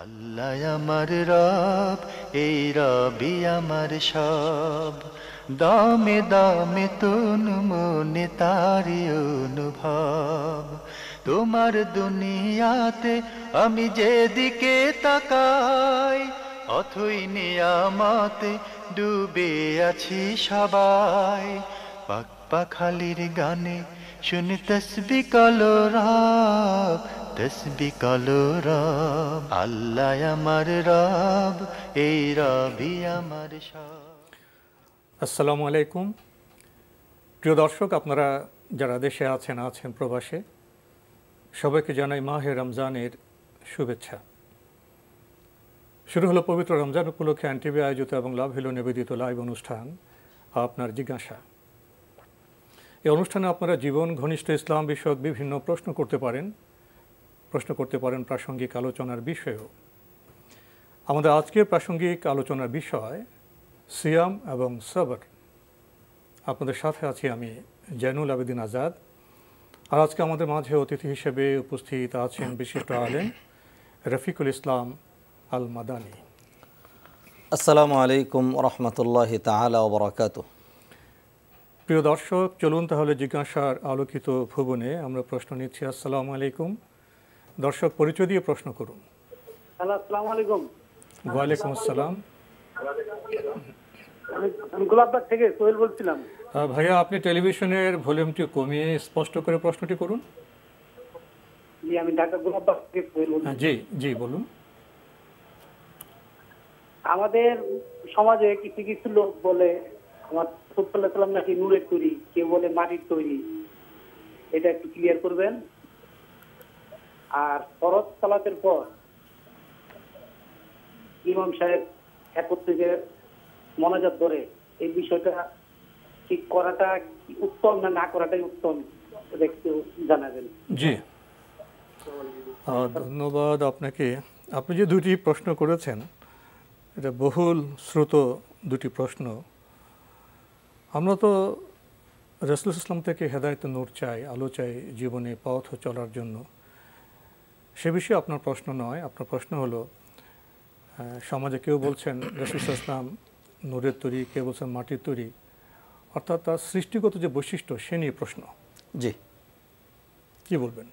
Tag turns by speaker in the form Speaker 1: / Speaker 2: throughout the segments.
Speaker 1: আল্লাহ আমার রব, এই রবি আমার সব, দামে দামে তন মনে তারি অনুভব। তোমার দুনিয়াতে আমি যেদিকে তাকাই, অথই নিয়ামতে ডুবে আছি সবাই। পাক পাখালির গানে শুনি তসবিহ কলরব, তসবিহ কলরব। আল্লাহ আমার রব, এই রবি আমার সব।
Speaker 2: আসসালামু আলাইকুম প্রিয় দর্শক, আপনারা যারা দেশে আছেন প্রবাসে, সবাইকে জানাই মাহে রমজানের শুভেচ্ছা। শুরু হলো পবিত্র রমজান উপলক্ষে এনটিভি আয়োজিত এবং লাভ হিলো নিবেদিত লাইভ অনুষ্ঠান আপনার জিজ্ঞাসা। এই অনুষ্ঠানে আপনারা জীবন ঘনিষ্ঠ ইসলাম বিষয়ক বিভিন্ন প্রশ্ন করতে পারেন প্রাসঙ্গিক আলোচনার বিষয়েও। আমাদের আজকের প্রাসঙ্গিক আলোচনার বিষয় সিয়াম এবং সবর। আপনাদের সাথে আছি আমি জয়নুল আবেদিন আজাদ। আর আজকে আমাদের মাঝে অতিথি হিসেবে উপস্থিত আছেন বিশিষ্ট আলেম রফিকুল ইসলাম আল মাদানী।
Speaker 3: আসসালামু আলাইকুম রহমতুল্লাহি তাআলা ওয়া বারাকাতুহু।
Speaker 2: প্রিয় দর্শক, চলুন তাহলে জিজ্ঞাসার আলোকিত ভুবনে আমরা প্রশ্ন নিচ্ছি। আসসালামু আলাইকুম। দর্শক, পরিচয় দিয়ে প্রশ্ন করুন।
Speaker 4: আসসালামু আলাইকুম।
Speaker 2: ওয়ালাইকুম আসসালাম।
Speaker 4: আমি গোলাপবাগ থেকে সোহেল বলছিলাম।
Speaker 2: ভাইয়া, আপনি টেলিভিশনের ভলিউমটি কমিয়ে স্পষ্ট করে প্রশ্নটি করুন।
Speaker 4: জি, আমি ঢাকা গোলাপবাগ থেকে সোহেল বলছি।
Speaker 2: জি জি বলুন।
Speaker 4: আমাদের সমাজে কিছু কিছু লোক বলে আমার সাল্লাম নাকি নূরের তৈরি, কেউ বলে মাটির তৈরি। এটা একটু ক্লিয়ার করবেন। আর ফরজ সালাতের পর ইমাম সাহেব একত্রে মোনাজাত করে, এই বিষয়টা ঠিক করাটা কি উত্তম না করাটাই উত্তম, এটা একটু জানাবেন।
Speaker 2: জি, ধন্যবাদ আপনাকে। আপনি যে দুটি প্রশ্ন করেছেন, এটা বহুল শ্রুত দুটি প্রশ্ন। আমরা তো রাসূল ইসলাম থেকে হেদায়েত নূর চাই, আলো চাই জীবনে পথ চলার জন্য। সে বিষয়ে আপনার প্রশ্ন নয়। আপনার প্রশ্ন হলো সমাজে কেউ বলছেন রাসূল ইসলাম নূরের তৈরি, কেউ বলছেন মাটির তৈরি, অর্থাৎ তার সৃষ্টিগত যে বৈশিষ্ট্য সে নিয়ে প্রশ্ন।
Speaker 3: জি,
Speaker 2: কি বলবেন?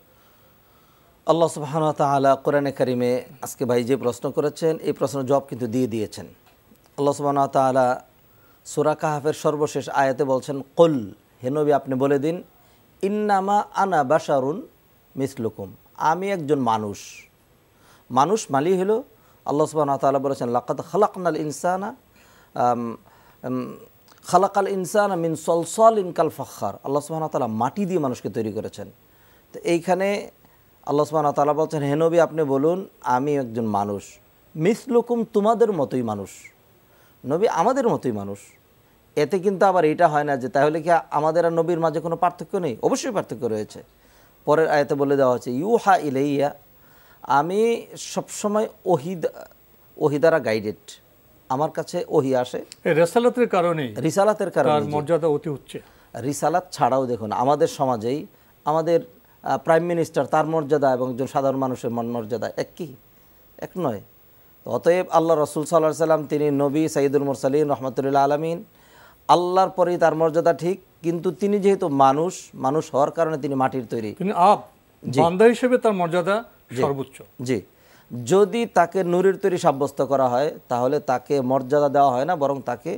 Speaker 3: আল্লাহ সুবহানাহু ওয়া তাআলা কোরআনে কারিমে আজকে ভাই যে প্রশ্ন করেছেন, এই প্রশ্নের জবাব কিন্তু দিয়ে দিয়েছেন। আল্লাহ সুবহানাহু ওয়া তাআলা সূরা কাহফের সর্বশেষ আয়াতে বলছেন, কুল, হে নবী আপনি বলে দিন, ইন্নামা আনা বাশারুন মিসলুকুম, আমি একজন মানুষ মালি হলো আল্লাহ সুবহানাহু ওয়া তাআলা বলেছেন, লাকাদ খালাকনাল ইনসানা মিন সলসলিন কাল ফাখার। আল্লাহ সুবহানাহু ওয়া তাআলা মাটি দিয়ে মানুষকে তৈরি করেছেন। তো এইখানে আল্লাহ সুবহানাহু ওয়া তাআলা বলছেন, হে নবী আপনি বলুন আমি একজন মানুষ, মিসলুকুম তোমাদের মতোই মানুষ। নবী আমাদের মতোই মানুষ। এতে কিন্তু আবার এটা হয় না যে তাহলে কি আমাদের আর নবীর মাঝে কোনো পার্থক্য নেই? অবশ্যই পার্থক্য রয়েছে। পরের আয়াতে বলে দেওয়া হচ্ছে, ইউহা ইলাইয়া, আমি সবসময় ওহী দ্বারা গাইডেড, আমার কাছে ওহী আসে।
Speaker 2: রিসালাতের কারণে মর্যাদা অতি উচ্চ।
Speaker 3: রিসালাত ছাড়াও দেখুন আমাদের সমাজেই আমাদের প্রাইম মিনিস্টার, তার মর্যাদা এবং একজন সাধারণ মানুষের মর্যাদা এক নয়। অতএব আল্লাহ রাসূল সাল্লাল্লাহু আলাইহি সাল্লাম তিনি নবী সাইয়্যিদুল মুরসালিন রাহমাতুল আলামিন, আল্লাহর পরেই তার মর্যাদা ঠিক, কিন্তু তিনি যেহেতু মানুষ হওয়ার কারণে তিনি মাটির তৈরি,
Speaker 2: তিনি বান্দা হিসেবে তার মর্যাদা সর্বোচ্চ।
Speaker 3: জি, যদি তাকে নূরের তৈরি সাব্যস্ত করা হয় তাহলে তাকে মর্যাদা দেওয়া হয় না, বরং তাকে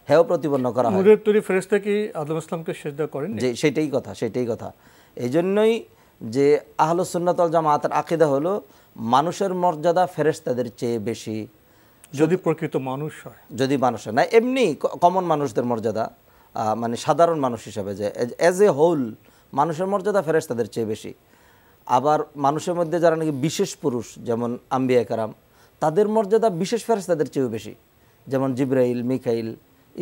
Speaker 3: হেয় প্রতিপন্ন করা হয়।
Speaker 2: নূরের তৈরি ফেরেশতা কি আদম ইসলামকে সিজদা করেন?
Speaker 3: যে সেটাই কথা। এই জন্যই যে আহলুস সুন্নাত ওয়াল জামাতের আকীদা হলো মানুষের মর্যাদা ফেরেশতাদের চেয়ে বেশি,
Speaker 2: যদি প্রকৃত মানুষ হয়।
Speaker 3: যদি মানুষ হয় না, এমনি কমন মানুষদের মর্যাদা, মানে সাধারণ মানুষ হিসাবে যে অ্যাজ এ হোল মানুষের মর্যাদা ফেরেশতাদের চেয়ে বেশি। আবার মানুষের মধ্যে যারা নাকি বিশেষ পুরুষ, যেমন আম্বিয়া কেরাম, তাদের মর্যাদা বিশেষ ফেরেশতাদের চেয়েও বেশি, যেমন জিবরাইল, মিকাইল,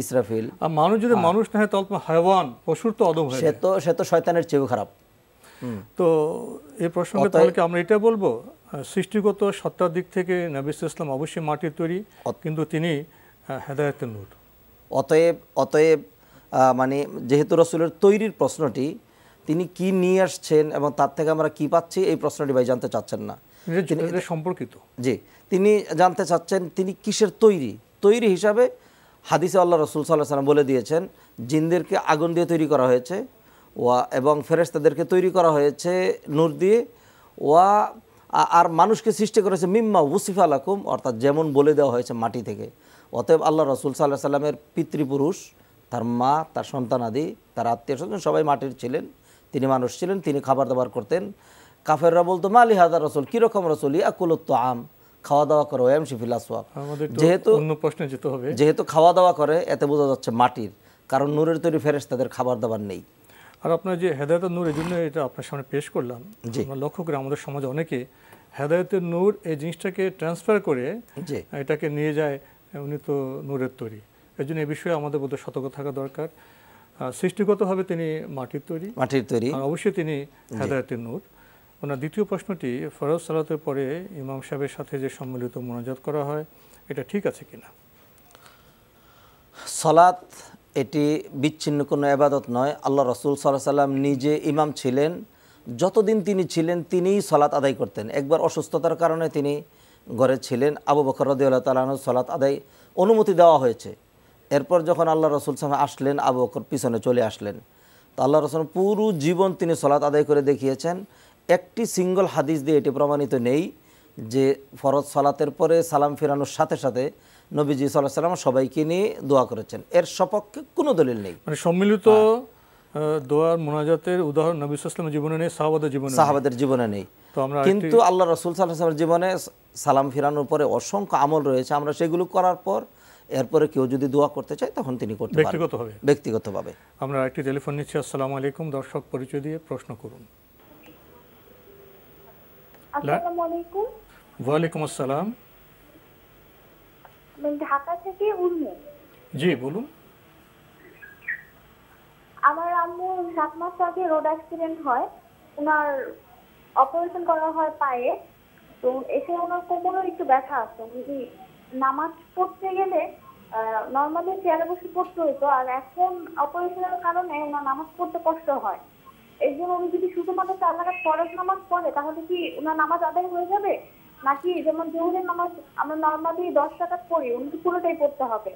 Speaker 3: ইসরাফিল।
Speaker 2: আর মানুষ যদি মানুষ না হয় তাহলে হায়াওয়ান, পশুর তো অদম হয়,
Speaker 3: সে তো শয়তানের চেয়েও খারাপ।
Speaker 2: তো এই প্রসঙ্গে তাহলে কি আমরা এটা বলবো, সৃষ্টিগত সত্তার দিক থেকে নবী সাল্লাল্লাহু আলাইহি ওয়াসাল্লাম অবশ্যই মাটির তৈরি, কিন্তু তিনি হেদায়েতের নূর।
Speaker 3: অতএব মানে যেহেতু রাসূলের তৈরির প্রশ্নটি, তিনি কি নিয়ে আসছেন এবং তার থেকে আমরা কি পাচ্ছি, এই প্রশ্নটি ভাই জানতে চাচ্ছেন না।
Speaker 2: এটা সম্পর্কিত।
Speaker 3: জি, তিনি জানতে চাচ্ছেন তিনি কিসের তৈরি হিসাবে হাদিসে আল্লাহ রাসূল সাল্লাল্লাহু আলাইহি ওয়াসাল্লাম বলে দিয়েছেন জিনদেরকে আগুন দিয়ে তৈরি করা হয়েছে এবং ফেরেশতাদেরকে তৈরি করা হয়েছে নূর দিয়ে আর মানুষকে সৃষ্টি করেছে মিম্মা ওয়াসিফা লাকুম, অর্থাৎ যেমন বলে দেওয়া হয়েছে মাটি থেকে। অতএব আল্লাহ রাসূল সাল্লাল্লাহু আলাইহি ওয়াসাল্লামের পিতৃপুরুষ, তার মা, তার সন্তানাদি, তার আত্মীয় স্বজন সবাই মাটির ছিলেন, তিনি মানুষ ছিলেন, তিনি খাবার দাবার করতেন। কাফেররা বলতো মালি হাদা রাসূল, কীরকম রাসূল ইয়াকুলুত তাআম, খাওয়া দাওয়া করে, ওয়ামশি ফিল আসওয়াক। যেহেতু খাওয়া দাওয়া করে এতে বোঝা যাচ্ছে মাটির, কারণ নূরের তৈরি ফেরেশতাদের খাবার দাবার নেই।
Speaker 2: আর আপনার যে হেদায়েতের নূর, এই জন্য এটা আপনার সামনে পেশ করলাম। আমরা লক্ষ্য করে আমাদের সমাজে অনেকে হেদায়েতের নূর এই জিনিসটাকে ট্রান্সফার করে এটাকে নিয়ে যায় উনি তো নূরের তৈরি। এই জন্য এই বিষয়ে আমাদের বোধহয় সতর্ক থাকা দরকার। সৃষ্টিগতভাবে তিনি মাটির তৈরি, আর অবশ্যই তিনি হেদায়েতের নূর। ওনার দ্বিতীয় প্রশ্নটি, ফরজ সালাতের পরে ইমাম সাহেবের সাথে যে সম্মিলিত মোনাজাত করা হয় এটা ঠিক আছে কিনা?
Speaker 3: সালাত এটি বিচ্ছিন্ন কোনো ইবাদত নয়। আল্লাহ রাসূল সাল্লাল্লাহু আলাইহি ওয়াসাল্লাম নিজে ইমাম ছিলেন, যতদিন তিনি ছিলেন তিনিই সালাত আদায় করতেন। একবার অসুস্থতার কারণে তিনি ঘরে ছিলেন, আবু বকর রাদিয়াল্লাহু তাআলা আনহু সালাত আদায় অনুমতি দেওয়া হয়েছে। এরপর যখন আল্লাহ রাসূল সাল্লাল্লাহু আলাইহি ওয়াসাল্লাম আসলেন, আবু বকর পিছনে চলে আসলেন। তো আল্লাহ রাসূল পুরো জীবন তিনি সালাত আদায় করে দেখিয়েছেন। একটি সিঙ্গল হাদিস দিয়ে এটি প্রমাণিত নেই যে ফরজ সালাতের পরে সালাম ফেরানোর সাথে সাথে নবীজি সাল্লাল্লাহু আলাইহি ওয়াসাল্লাম সবাইকে নিয়ে দোয়া করেছেন, এর সপক্ষে কোনো দলিল নেই।
Speaker 2: মানে সম্মিলিত দোয়ার মোনাজাতের উদাহরণ নবী সাল্লাল্লাহু আলাইহি ওয়াসাল্লামের জীবনে নেই,
Speaker 3: সাহাবাদের জীবনে নেই। কিন্তু আল্লাহ রাসূল সাল্লাল্লাহু আলাইহি ওয়াসাল্লামের জীবনে সালাম ফেরানোর পরে অসংখ্য আমল রয়েছে, আমরা সেগুলো করার পর এরপরে কেউ যদি দোয়া করতে চায় তখন তিনি করতে পারেন ব্যক্তিগতভাবে।
Speaker 2: আমরা একটি টেলিফোন নিচ্ছি। আসসালামু আলাইকুম, দর্শক পরিচয় দিয়ে প্রশ্ন করুন।
Speaker 5: আসসালামু আলাইকুম।
Speaker 2: ওয়ালাইকুম আসসালাম।
Speaker 5: আমি ঢাকা থেকে উর্মি।
Speaker 2: জি বলুন।
Speaker 5: আমার আম্মু 7 মাস আগে রোড অ্যাক্সিডেন্ট হয়, ওনার অপারেশন করা হয় পায়ে। তো এসে ওনার কোমরে একটু ব্যথা আছে। যদি নামাজ পড়তে গেলে নর্মালি চেয়ারে বসে পড়তে হতো, আর এখন অপারেশনের কারণে ওনার নামাজ পড়তে কষ্ট হয়। এই জন্য উনি যদি শুধুমাত্র 4 রাকাত ফরজ নামাজ পড়ে তাহলে কি ওনার নামাজ আদায় হয়ে যাবে, নাকি যেমন জোহরের নামাজ আমরা নর্মালি 10 রাকাত পড়ি উনি পুরোটাই পড়তে হবে,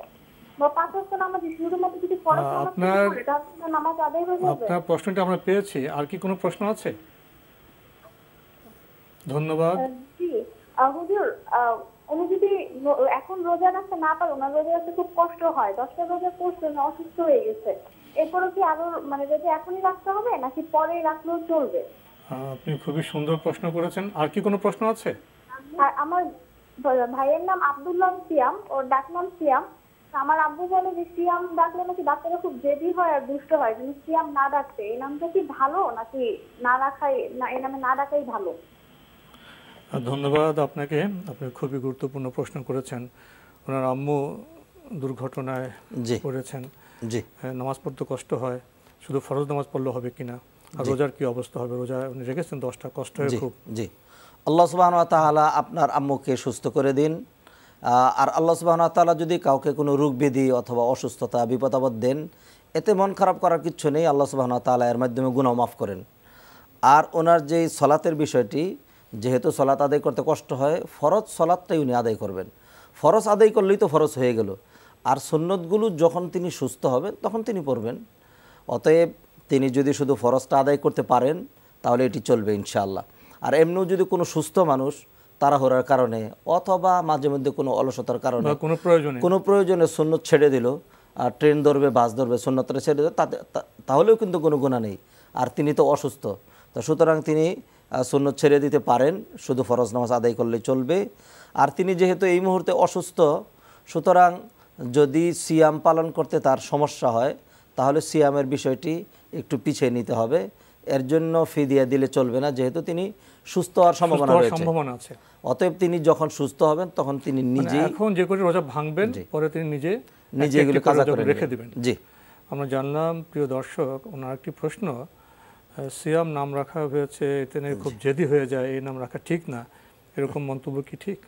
Speaker 5: বা 5 ওয়াক্ত নামাজ শুধুমাত্র যদি ফরজ নামাজ পড়ে তাহলে নামাজ আদায় হয়ে যাবে?
Speaker 2: আপনার প্রশ্নটা আমরা পেয়েছি। আর কি কোনো প্রশ্ন আছে? ধন্যবাদ।
Speaker 5: জি হুজুর, উনি যদি এখন রোজা রাখতে না পারে, ওনার রোজা রাখতে খুব কষ্ট হয়, 10টা রোজা করছেন, অসুস্থ হয়ে গেছে, এরপরে কি আরো মানে রোজা এখনই রাখতে হবে নাকি পরে রাখলেও চলবে?
Speaker 2: আপনি খুবই সুন্দর প্রশ্ন করেছেন। আর কি কোনো প্রশ্ন আছে?
Speaker 5: আর আমার ভাইয়ের নাম আব্দুল্লাহ সিয়াম, ওর ডাকনাম সিয়াম। আমার আব্বু বলে যে সিয়াম ডাকলে নাকি বাচ্চারা খুব জেদি হয় আর দুষ্ট হয়, কিন্তু সিয়াম না ডাকতে এই নামটা কি ভালো নাকি না রাখাই, না এই নামে না ডাকাই ভালো?
Speaker 2: ধন্যবাদ আপনাকে, আপনি খুবই গুরুত্বপূর্ণ প্রশ্ন করেছেন। ওনার আম্মু দুর্ঘটনায় পড়েছেন, নামাজ পড়তে কষ্ট হয়, শুধু ফরজ নামাজ পড়লে হবে কিনা, আর রোজার কি অবস্থা হবে? রোজা উনি রেখেছেন 10টা, কষ্ট হয় খুব।
Speaker 3: জি, আল্লাহ সুবহানাহু ওয়া তাআলা আপনার আম্মুকে সুস্থ করে দিন। আর আল্লাহ সুবহানাহু ওয়া তাআলা যদি কাউকে কোনো রোগ ব্যাধি অথবা অসুস্থতা বিপদ আপদ দেন, এতে মন খারাপ করার কিচ্ছু নেই, আল্লাহ সুবহানাহু ওয়া তাআলা এর মাধ্যমে গুনাহ মাফ করেন। আর ওনার যেই সলাতের বিষয়টি, যেহেতু সলাত আদায় করতে কষ্ট হয়, ফরজ সলাতটাই উনি আদায় করবেন। ফরজ আদায় করলেই তো ফরজ হয়ে গেল, আর সুন্নতগুলো যখন তিনি সুস্থ হবেন তখন তিনি পড়বেন। অতএব তিনি যদি শুধু ফরজটা আদায় করতে পারেন তাহলে এটি চলবে ইনশাআল্লাহ। আর এমনিও যদি কোনো সুস্থ মানুষ তাড়াহুড়ার কারণে অথবা মাঝে মধ্যে কোনো অলসতার কারণে কোনো প্রয়োজনে সুন্নত ছেড়ে দিল, আর ট্রেন ধরবে, বাস ধরবে, সুন্নতটা ছেড়ে দিল, তাহলেও কিন্তু কোনো গুনাহ নেই। আর তিনি তো অসুস্থ, তো সুতরাং তিনি সুন্নত ছেড়ে দিতে পারেন, শুধু ফরজ নামাজ আদায় করলে চলবে। আর তিনি যেহেতু এই মুহূর্তে অসুস্থ, সুতরাং যদি সিয়াম পালন করতে তার সমস্যা হয় তাহলে সিয়ামের বিষয়টি একটু পিছিয়ে নিতে হবে, এর জন্য ফিদিয়া দিলে চলবে না, যেহেতু তিনি সুস্থ হওয়ার সম্ভাবনা আছে। অতএব তিনি যখন সুস্থ হবেন তখন তিনি নিজে
Speaker 2: এখন যে করে রোজা ভাঙবেন, পরে তিনি নিজে
Speaker 3: এগুলো কাজা করে
Speaker 2: রেখে দিবেন। জি, আমরা জানলাম। প্রিয় দর্শক, ওনার একটি প্রশ্ন, সিয়াম নাম রাখা হয়েছে, এতে খুব জেদি হয়ে যায়, এই নাম রাখা ঠিক না, এরকম মন্তব্য কি ঠিক?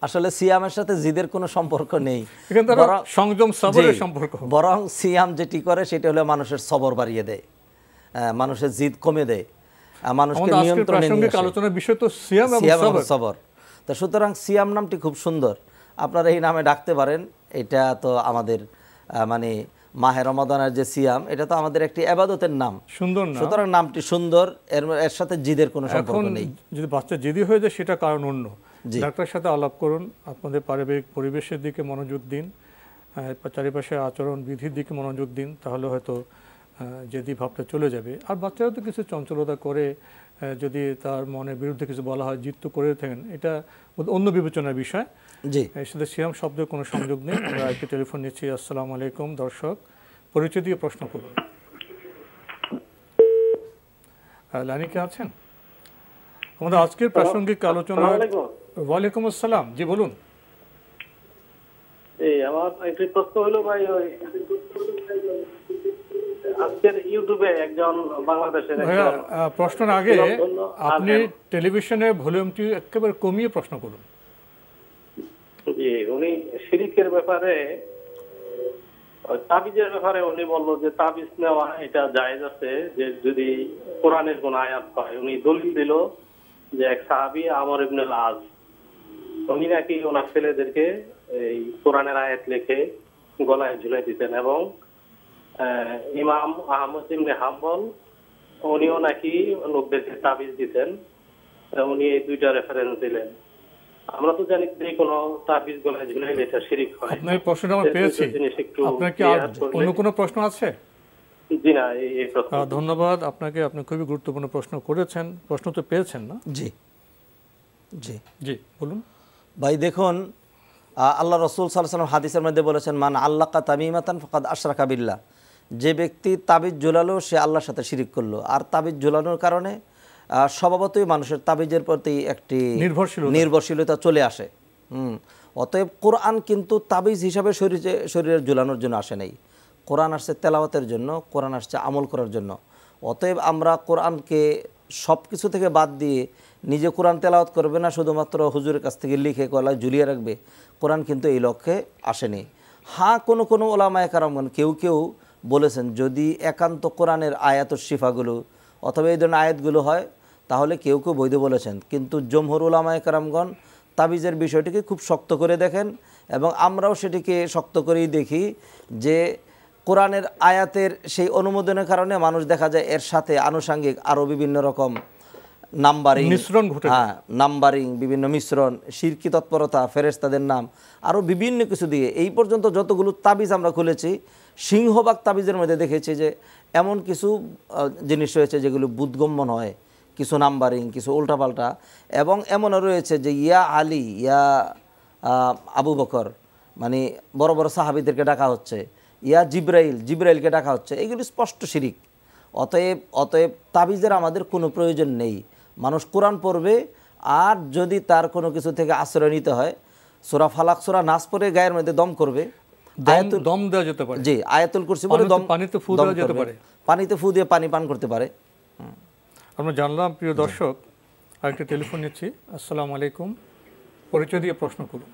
Speaker 3: আসলে সিয়ামের সাথে জিদের কোনো সম্পর্ক নেই,
Speaker 2: সংযম সবরের সম্পর্ক।
Speaker 3: বরং সিয়াম যেটি করে সেটা হলো মানুষের সবর বাড়িয়ে দেয়, মানুষের জিদ কমে দেয়। মানুষকে
Speaker 2: আমাদের আজকের
Speaker 3: নিয়ন্ত্রণে নিয়ে
Speaker 2: প্রাসঙ্গিক
Speaker 3: আসে।
Speaker 2: আলোচনার বিষয় তো সিয়াম এবং
Speaker 3: সিয়াম এবং
Speaker 2: সবর।
Speaker 3: সবর। তো সুতরাং সিয়াম নামটি খুব সুন্দর, আপনারা এই নামে ডাকতে পারেন। এটা তো আমাদের মানে মাহে রমাদানের যে সিয়াম, এটা তো আমাদের একটি ইবাদতের নাম,
Speaker 2: সুন্দর না?
Speaker 3: সুতরাং নামটি সুন্দর, এর সাথে জিদের কোনো
Speaker 2: এখন
Speaker 3: সম্পর্ক নেই।
Speaker 2: যদি বাচ্চা জেদি হয়ে যায় সেটা কারণ অন্য, ডাক্তারের সাথে আলাপ করুন, আপনাদের পারিবারিক পরিবেশের দিকে মনোযোগ দিন, চারিপাশে আচরণ বিধির দিকে মনোযোগ দিন, তাহলে হয়তো জেদি ভাবটা চলে যাবে। আর বাচ্চারা তো কিছু চঞ্চলতা করে, যদি তার মনের বিরুদ্ধে কিছু বলা হয়, জিদ তো করে থাকেন, এটা অন্য বিবেচনার বিষয়।
Speaker 3: জি,
Speaker 2: এর সাথে সিয়াম শব্দের কোনো সংযোগ নেই। আমরা একটি টেলিফোন নিচ্ছি। আসসালামু আলাইকুম দর্শক, পরিচয় দিয়ে প্রশ্ন করুন। লাইনে কে আছেন? আমাদের আজকের প্রাসঙ্গিক আলোচনা। ওয়ালাইকুম আসসালাম, জি বলুন।
Speaker 6: এই আমার একটি প্রশ্ন হলো ভাই, ওই আজকের ইউটিউবে একজন বাংলাদেশের
Speaker 2: প্রশ্নের আগে আপনি টেলিভিশনের ভলিউমটি একেবারে কমিয়ে প্রশ্ন করুন।
Speaker 6: জি, উনি শিরিকের ব্যাপারে, তাবিজের ব্যাপারে উনি বললো যে তাবিজ নেওয়া এটা জায়েজ আছে, যে যদি কোরআনের কোন আয়াত হয়। উনি দলিল দিল যে এক সাহাবী আমর ইবনে আল-আস, উনি নাকি ওনার ছেলেদেরকে এই কোরআনের আয়াত লিখে গলায় ঝুলাই দিতেন, এবং ইমাম আহমদ ইবনে হাম্বল উনিও নাকি লোকদেরকে তাবিজ দিতেন। উনি এই দুইটা রেফারেন্স দিলেন। আমরা তো জানি যে কোনো তাবিজ গলায় ঝুলাইলে এটা শিরিক হয়।
Speaker 2: আপনার প্রশ্নটা আমরা পেয়েছি। আপনার কি অন্য কোনো প্রশ্ন আছে?
Speaker 6: জি না, এই প্রশ্ন।
Speaker 2: ধন্যবাদ আপনাকে, আপনি খুবই গুরুত্বপূর্ণ প্রশ্ন করেছেন। প্রশ্ন তো পেয়েছেন না?
Speaker 3: জি জি
Speaker 2: জি বলুন
Speaker 3: ভাই। দেখুন, আল্লাহ রসুল সাল্লাল্লাহু আলাইহি ওয়াসাল্লাম হাদিসের মধ্যে বলেছেন, মান আল্লাকা তামিমাতান ফাকাদ আশরাকা বিল্লাহ। যে ব্যক্তি তাবিজ ঝুলালো সে আল্লাহর সাথে শিরিক করলো। আর তাবিজ ঝুলানোর কারণে স্বভাবতই মানুষের তাবিজের প্রতি একটি নির্ভরশীলতা চলে আসে। অতএব কোরআন কিন্তু তাবিজ হিসাবে শরীরে ঝুলানোর জন্য আসে নাই। কোরআন আসছে তেলাওয়াতের জন্য, কোরআন আসছে আমল করার জন্য। অতএব আমরা কোরআনকে সব কিছু থেকে বাদ দিয়ে নিজে কোরআন তেলাওয়াত করবে না, শুধুমাত্র হুজুরের কাছ থেকে লিখে গলায় ঝুলিয়ে রাখবে, কোরআন কিন্তু এই লক্ষ্যে আসেনি। হ্যাঁ, কোনো কোনো ওলামায়ে কেরামগণ কেউ কেউ বলেছেন যদি একান্ত কোরআনের আয়াত শিফাগুলো অথবা এই ধরনের আয়াতগুলো হয় তাহলে কেউ কেউ বৈধ বলেছেন। কিন্তু জমহুর ওলামায়ে কেরামগণ তাবিজের বিষয়টিকে খুব শক্ত করে দেখেন, এবং আমরাও সেটিকে শক্ত করেই দেখি যে কোরআনের আয়াতের সেই অনুমোদনের কারণে মানুষ দেখা যায় এর সাথে আনুষঙ্গিক আরও বিভিন্ন রকম নাম্বারিং,
Speaker 2: মিশ্রণ ঘটে।
Speaker 3: হ্যাঁ, নাম্বারিং, বিভিন্ন মিশ্রণ, শিরকি তৎপরতা, ফেরেশতাদের নাম, আরও বিভিন্ন কিছু দিয়ে এই পর্যন্ত যতগুলো তাবিজ আমরা খুলেছি, সিংহভাগ তাবিজের মধ্যে দেখেছি যে এমন কিছু জিনিস রয়েছে যেগুলো বুদ্গম্য নয়, কিছু নাম্বারিং, কিছু উল্টাপাল্টা, এবং এমনও রয়েছে যে ইয়া আলী, ইয়া আবু বকর, মানে বড় বড় সাহাবীদেরকে ডাকা হচ্ছে, ইয়া জিব্রাইলকে ডাকা হচ্ছে, এগুলি স্পষ্ট শিরিক। অতএব তাবিজের আমাদের কোনো প্রয়োজন নেই। মানুষ কোরআন পড়বে, আর যদি তার কোনো কিছু থেকে আশ্রয় নিতে হয়, সূরা ফালাক, সূরা নাস পড়ে গায়ের মধ্যে দম করবে,
Speaker 2: দম দেওয়া যেতে পারে।
Speaker 3: জি, আয়াতুল কুরসি পড়ে দম,
Speaker 2: পানিতে ফু দেওয়া যেতে পারে,
Speaker 3: পানিতে ফু দিয়ে পানি পান করতে পারে।
Speaker 2: আমরা জানলাম। প্রিয় দর্শক, আরেকটা টেলিফোন নিচ্ছি। আসসালামু আলাইকুম, পরিচয় দিয়ে প্রশ্ন করুন।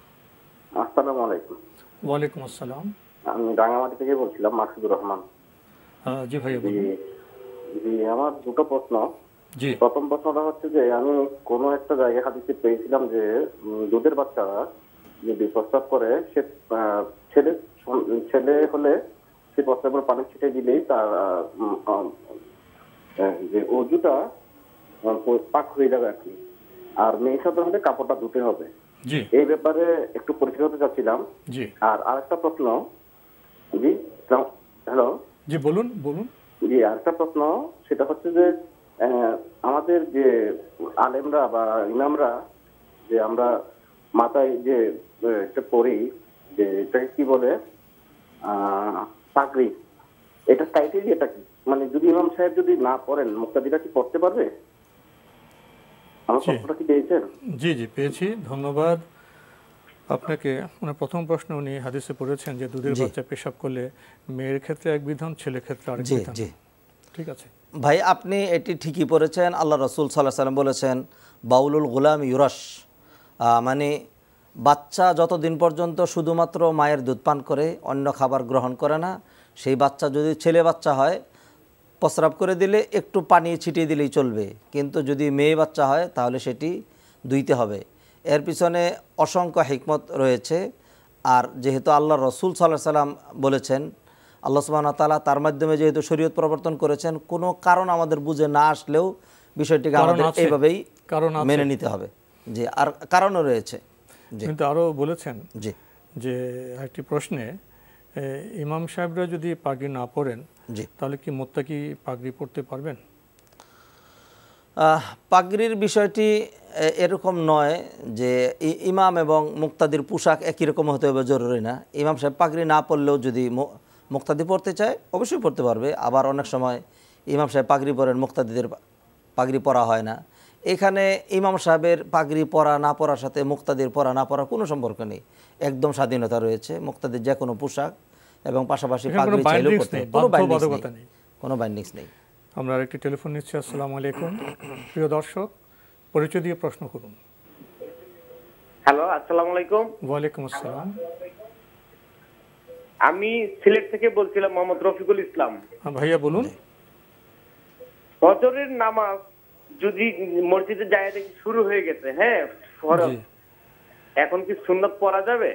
Speaker 6: আসসালামু আলাইকুম।
Speaker 2: ওয়ালাইকুম আসসালাম।
Speaker 6: আমি রাঙামাটি থেকে বলছিলাম, মাসুদুর রহমান।
Speaker 2: জি ভাইয়া বলুন।
Speaker 6: জি, আমার দুটো প্রশ্ন।
Speaker 2: জি,
Speaker 6: প্রথম প্রশ্নটা হচ্ছে যে আমি কোনো একটা জায়গায় হাদিসে পেয়েছিলাম যে দুধের বাচ্চারা যদি প্রস্রাব করে, সে ছেলে হলে সে প্রস্রাবের পানি ছিটে দিলেই তার যে অজুটা পাক হয়ে যাবে আর কি, আর মেয়ে সাধারণত কাপড়টা ধুতে হবে।
Speaker 2: জি,
Speaker 6: এই ব্যাপারে একটু পরিষ্কার হতে চাচ্ছিলাম।
Speaker 2: জি।
Speaker 6: আর আরেকটা প্রশ্ন। জি, হ্যালো।
Speaker 2: জি বলুন বলুন।
Speaker 6: জি, আরেকটা প্রশ্ন, সেটা হচ্ছে যে আমাদের যে আলেমরা বা ইমামরা যে আমরা মাথায় যে এটা পড়ি, যে এটাকে কি বলে, পাগড়ি, এটা টাইটেল, এটা কি মানে যদি ইমাম সাহেব যদি না পড়েন, মুক্তাদিরা কি পড়তে পারবে? আমার প্রশ্নটা কি পেয়েছেন?
Speaker 2: জি জি পেয়েছি, ধন্যবাদ আপনাকে। মানে প্রথম প্রশ্ন, উনি হাদিসে পড়েছেন যে দুধের বাচ্চা পেশাব করলে মেয়ের ক্ষেত্রে এক বিধান, ছেলের ক্ষেত্রে আরেক বিধান। ঠিক আছে
Speaker 3: ভাই, আপনি এটি ঠিকই পড়েছেন। আল্লাহ রাসূল সাল্লাল্লাহু আলাইহি ওয়াসাল্লাম বলেছেন বাউলুল গুলাম ইউরাস, মানে বাচ্চা যতদিন পর্যন্ত শুধুমাত্র মায়ের দুধ পান করে, অন্য খাবার গ্রহণ করে না, সেই বাচ্চা যদি ছেলে বাচ্চা হয় প্রস্রাব করে দিলে একটু পানি ছিটিয়ে দিলেই চলবে, কিন্তু যদি মেয়ে বাচ্চা হয় তাহলে সেটি ধুইতে হবে। এর পিছনে অসংখ্য হিকমত রয়েছে। আর যেহেতু আল্লাহ রসুল সাল্লাল্লাহু আলাইহি সাল্লাম বলেছেন, আল্লাহ সুবহানাহু ওয়া তাআলা তার মাধ্যমে যেহেতু শরীয়ত প্রবর্তন করেছেন, কোনো কারণ আমাদের বুঝে না আসলেও বিষয়টিকে আমাদের এইভাবেই মেনে নিতে হবে। জি, আর কারণও রয়েছে।
Speaker 2: কিন্তু আরও বলেছেন
Speaker 3: জি
Speaker 2: যে একটি প্রশ্নে ইমাম সাহেবরা যদি পাগড়ি না পরেন
Speaker 3: জি
Speaker 2: তাহলে কি মুত্তাকি পাগড়ি পরতে পারবেন?
Speaker 3: পাগড়ির বিষয়টি এরকম নয় যে ইমাম এবং মুক্তাদির পোশাক একই রকম হতে হবে, জরুরি না। ইমাম সাহেব পাগড়ি না পরলেও যদি মুক্তাদি পরতে চায় অবশ্যই পরতে পারবে। আবার অনেক সময় ইমাম সাহেব পাগড়ি পরেন, মুক্তাদিদের পাগড়ি পরা হয় না। এখানে ইমাম সাহেবের পাগড়ি পরা না পরার সাথে মুক্তাদির পরা না পরার কোনো সম্পর্ক নেই, একদম স্বাধীনতা রয়েছে মুক্তাদির যে কোনো পোশাক এবং পাশাপাশি পাগড়ি চাইলেও পরতে, কোনো বাইন্ডিংস নেই।
Speaker 2: আমরা আরেকটি টেলিফোন নিচ্ছি। আসসালামু আলাইকুম প্রিয় দর্শক, পরিচয় দিয়ে প্রশ্ন করুন।
Speaker 7: হ্যালো, আসসালামু আলাইকুম।
Speaker 2: ওয়ালাইকুম আসসালাম।
Speaker 7: আমি সিলেট থেকে বলছিলাম, মোহাম্মদ রফিকুল ইসলাম।
Speaker 2: ভাইয়া বলুন।
Speaker 7: ফজরের নামাজ যদি মসজিদে যায় দেখি শুরু হয়ে গেছে, হ্যাঁ ফরজ, এখন কি সুন্নাত পড়া যাবে?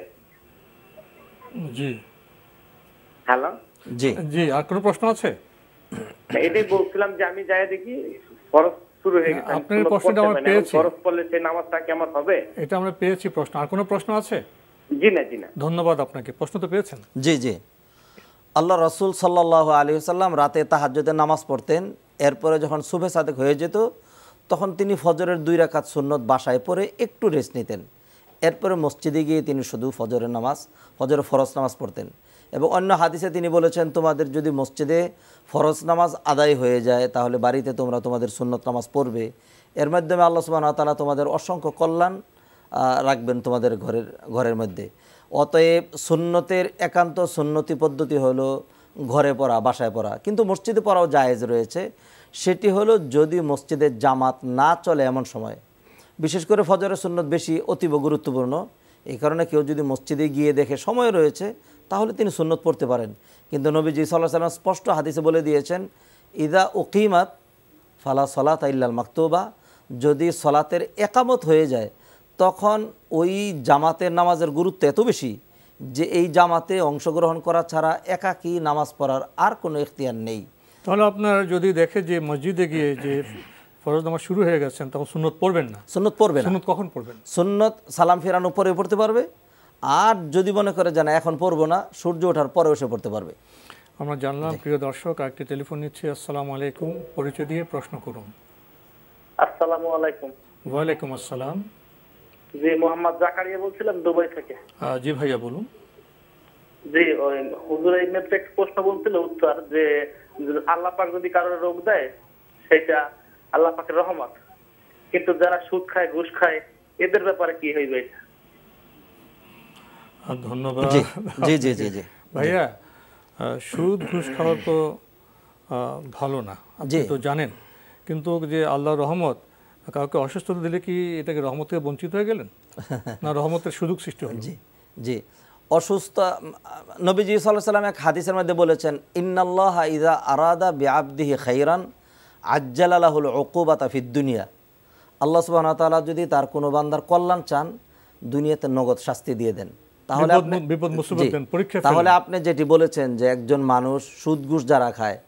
Speaker 2: জি
Speaker 7: হ্যালো,
Speaker 3: জি
Speaker 2: জি, আর কোনো প্রশ্ন আছে?
Speaker 7: এটাই বলছিলাম যে আমি যাই দেখি ফরজ শুরু হয়ে গেছে,
Speaker 2: আপনার প্রশ্নটা আমরা পেয়েছি।
Speaker 7: ফরজ পড়লে সেই নামাজটা কেমন হবে?
Speaker 2: এটা আমরা পেয়েছি প্রশ্ন। আর কোনো প্রশ্ন আছে?
Speaker 7: জি না, জি না।
Speaker 2: ধন্যবাদ আপনাকে, প্রশ্ন তো পেয়েছেন।
Speaker 3: জি জি, আল্লাহ রসুল সাল্লাল্লাহু আলাইহি ওয়াসাল্লাম রাতে তাহাজ্জুদের নামাজ পড়তেন। এরপরে যখন সুবহে সাদেক হয়ে যেত তখন তিনি ফজরের 2 রাকাত সুন্নত বাসায় পড়ে একটু রেস্ট নিতেন। এরপরে মসজিদে গিয়ে তিনি শুধু ফজরের ফরজ নামাজ পড়তেন। এবং অন্য হাদিসে তিনি বলেছেন, তোমাদের যদি মসজিদে ফরজ নামাজ আদায় হয়ে যায় তাহলে বাড়িতে তোমরা তোমাদের সুন্নত নামাজ পড়বে। এর মাধ্যমে আল্লাহ সুবহানাহু ওয়া তাআলা তোমাদের অসংখ্য কল্যাণ রাখবেন তোমাদের ঘরের মধ্যে। অতএব সুন্নতের একান্ত সুন্নতি পদ্ধতি হলো ঘরে পড়া, বাসায় পড়া, কিন্তু মসজিদে পড়াও জায়েজ রয়েছে। সেটি হলো যদি মসজিদের জামাত না চলে এমন সময়, বিশেষ করে ফজরের সুন্নত বেশি অতীব গুরুত্বপূর্ণ। এই কারণে কেউ যদি মসজিদে গিয়ে দেখে সময় রয়েছে তাহলে তিনি সুন্নত পড়তে পারেন। কিন্তু নবীজি সাল্লাল্লাহু আলাইহি ওয়াসাল্লাম স্পষ্ট হাদিসে বলে দিয়েছেন, ইদা উকিমাত ফালা সলাতা ইল্লাল মাকতুবা, যদি সলাতের একামত হয়ে যায় তখন ওই জামাতের নামাজের গুরুত্ব এত বেশি যে এই জামাতে অংশগ্রহণ করা ছাড়া একাকী নামাজ পড়ার আর কোনো ইখতিয়ার নেই।
Speaker 2: তাহলে আপনার যদি দেখে যে মসজিদে গিয়ে যে ফরজ নামাজ শুরু হয়ে গেছেন তখন সুন্নত পড়বেন না?
Speaker 3: সুন্নত পড়বে না।
Speaker 2: সুন্নত কখন পড়বেন?
Speaker 3: সুন্নত সালাম ফেরানো পরে পড়তে পারবে, আর যদি মনে করে যে না এখন পড়বো না, সূর্য ওঠার পরে এসে পড়তে পারবে।
Speaker 2: আমরা জানলাম। প্রিয় দর্শক, একটি টেলিফোন নিচ্ছি। আসসালামু আলাইকুম, পরিচয় দিয়ে প্রশ্ন করুন।
Speaker 7: আসসালামু আলাইকুম।
Speaker 2: ওয়ালাইকুম আসসালাম।
Speaker 7: জি, মোহাম্মদ জাকারিয়া বলছিলাম দুবাই থেকে।
Speaker 2: জি ভাইয়া বলুন।
Speaker 7: জি, ওই হুজুর এই একটা প্রশ্ন বলছিল উত্তর, যে আল্লাহ পাক যদি কারোর রোগ দেয় সেটা আল্লাহ পাকের রহমত, কিন্তু যারা সুদ খায়, ঘুষ খায়, এদের ব্যাপারে কি হইবে?
Speaker 2: ধন্যবাদ।
Speaker 3: জি জি জি জি
Speaker 2: ভাইয়া, সুদ ঘুষ খাওয়া তো ভালো না, আপনি তো জানেন। কিন্তু যে আল্লাহর রহমত, কাউকে অসুস্থতা দিলে কি এটাকে রহমত থেকে বঞ্চিত হয়ে গেলেন, না রহমতের সুযোগ সৃষ্টি হলো?
Speaker 3: জি জি, অসুস্থ নবীজি সাল্লাল্লাহু আলাইহি ওয়াসাল্লাম এক হাদিসের মধ্যে বলেছেন, ইন্নাল্লাহা ইযা আরাদা বিআবদিহি খাইরান আজ্জালা লাহুল উকুবাতা ফিদ দুনিয়া। আল্লাহ সুবহানাহু ওয়া তাআলা যদি তার কোনো বান্দার কল্যাণ চান, দুনিয়াতে নগদ শাস্তি দিয়ে দেন। তাহলে আপনি যেটি বলেছেন যে একজন মানুষ সুদ ঘুষ যারা খায়,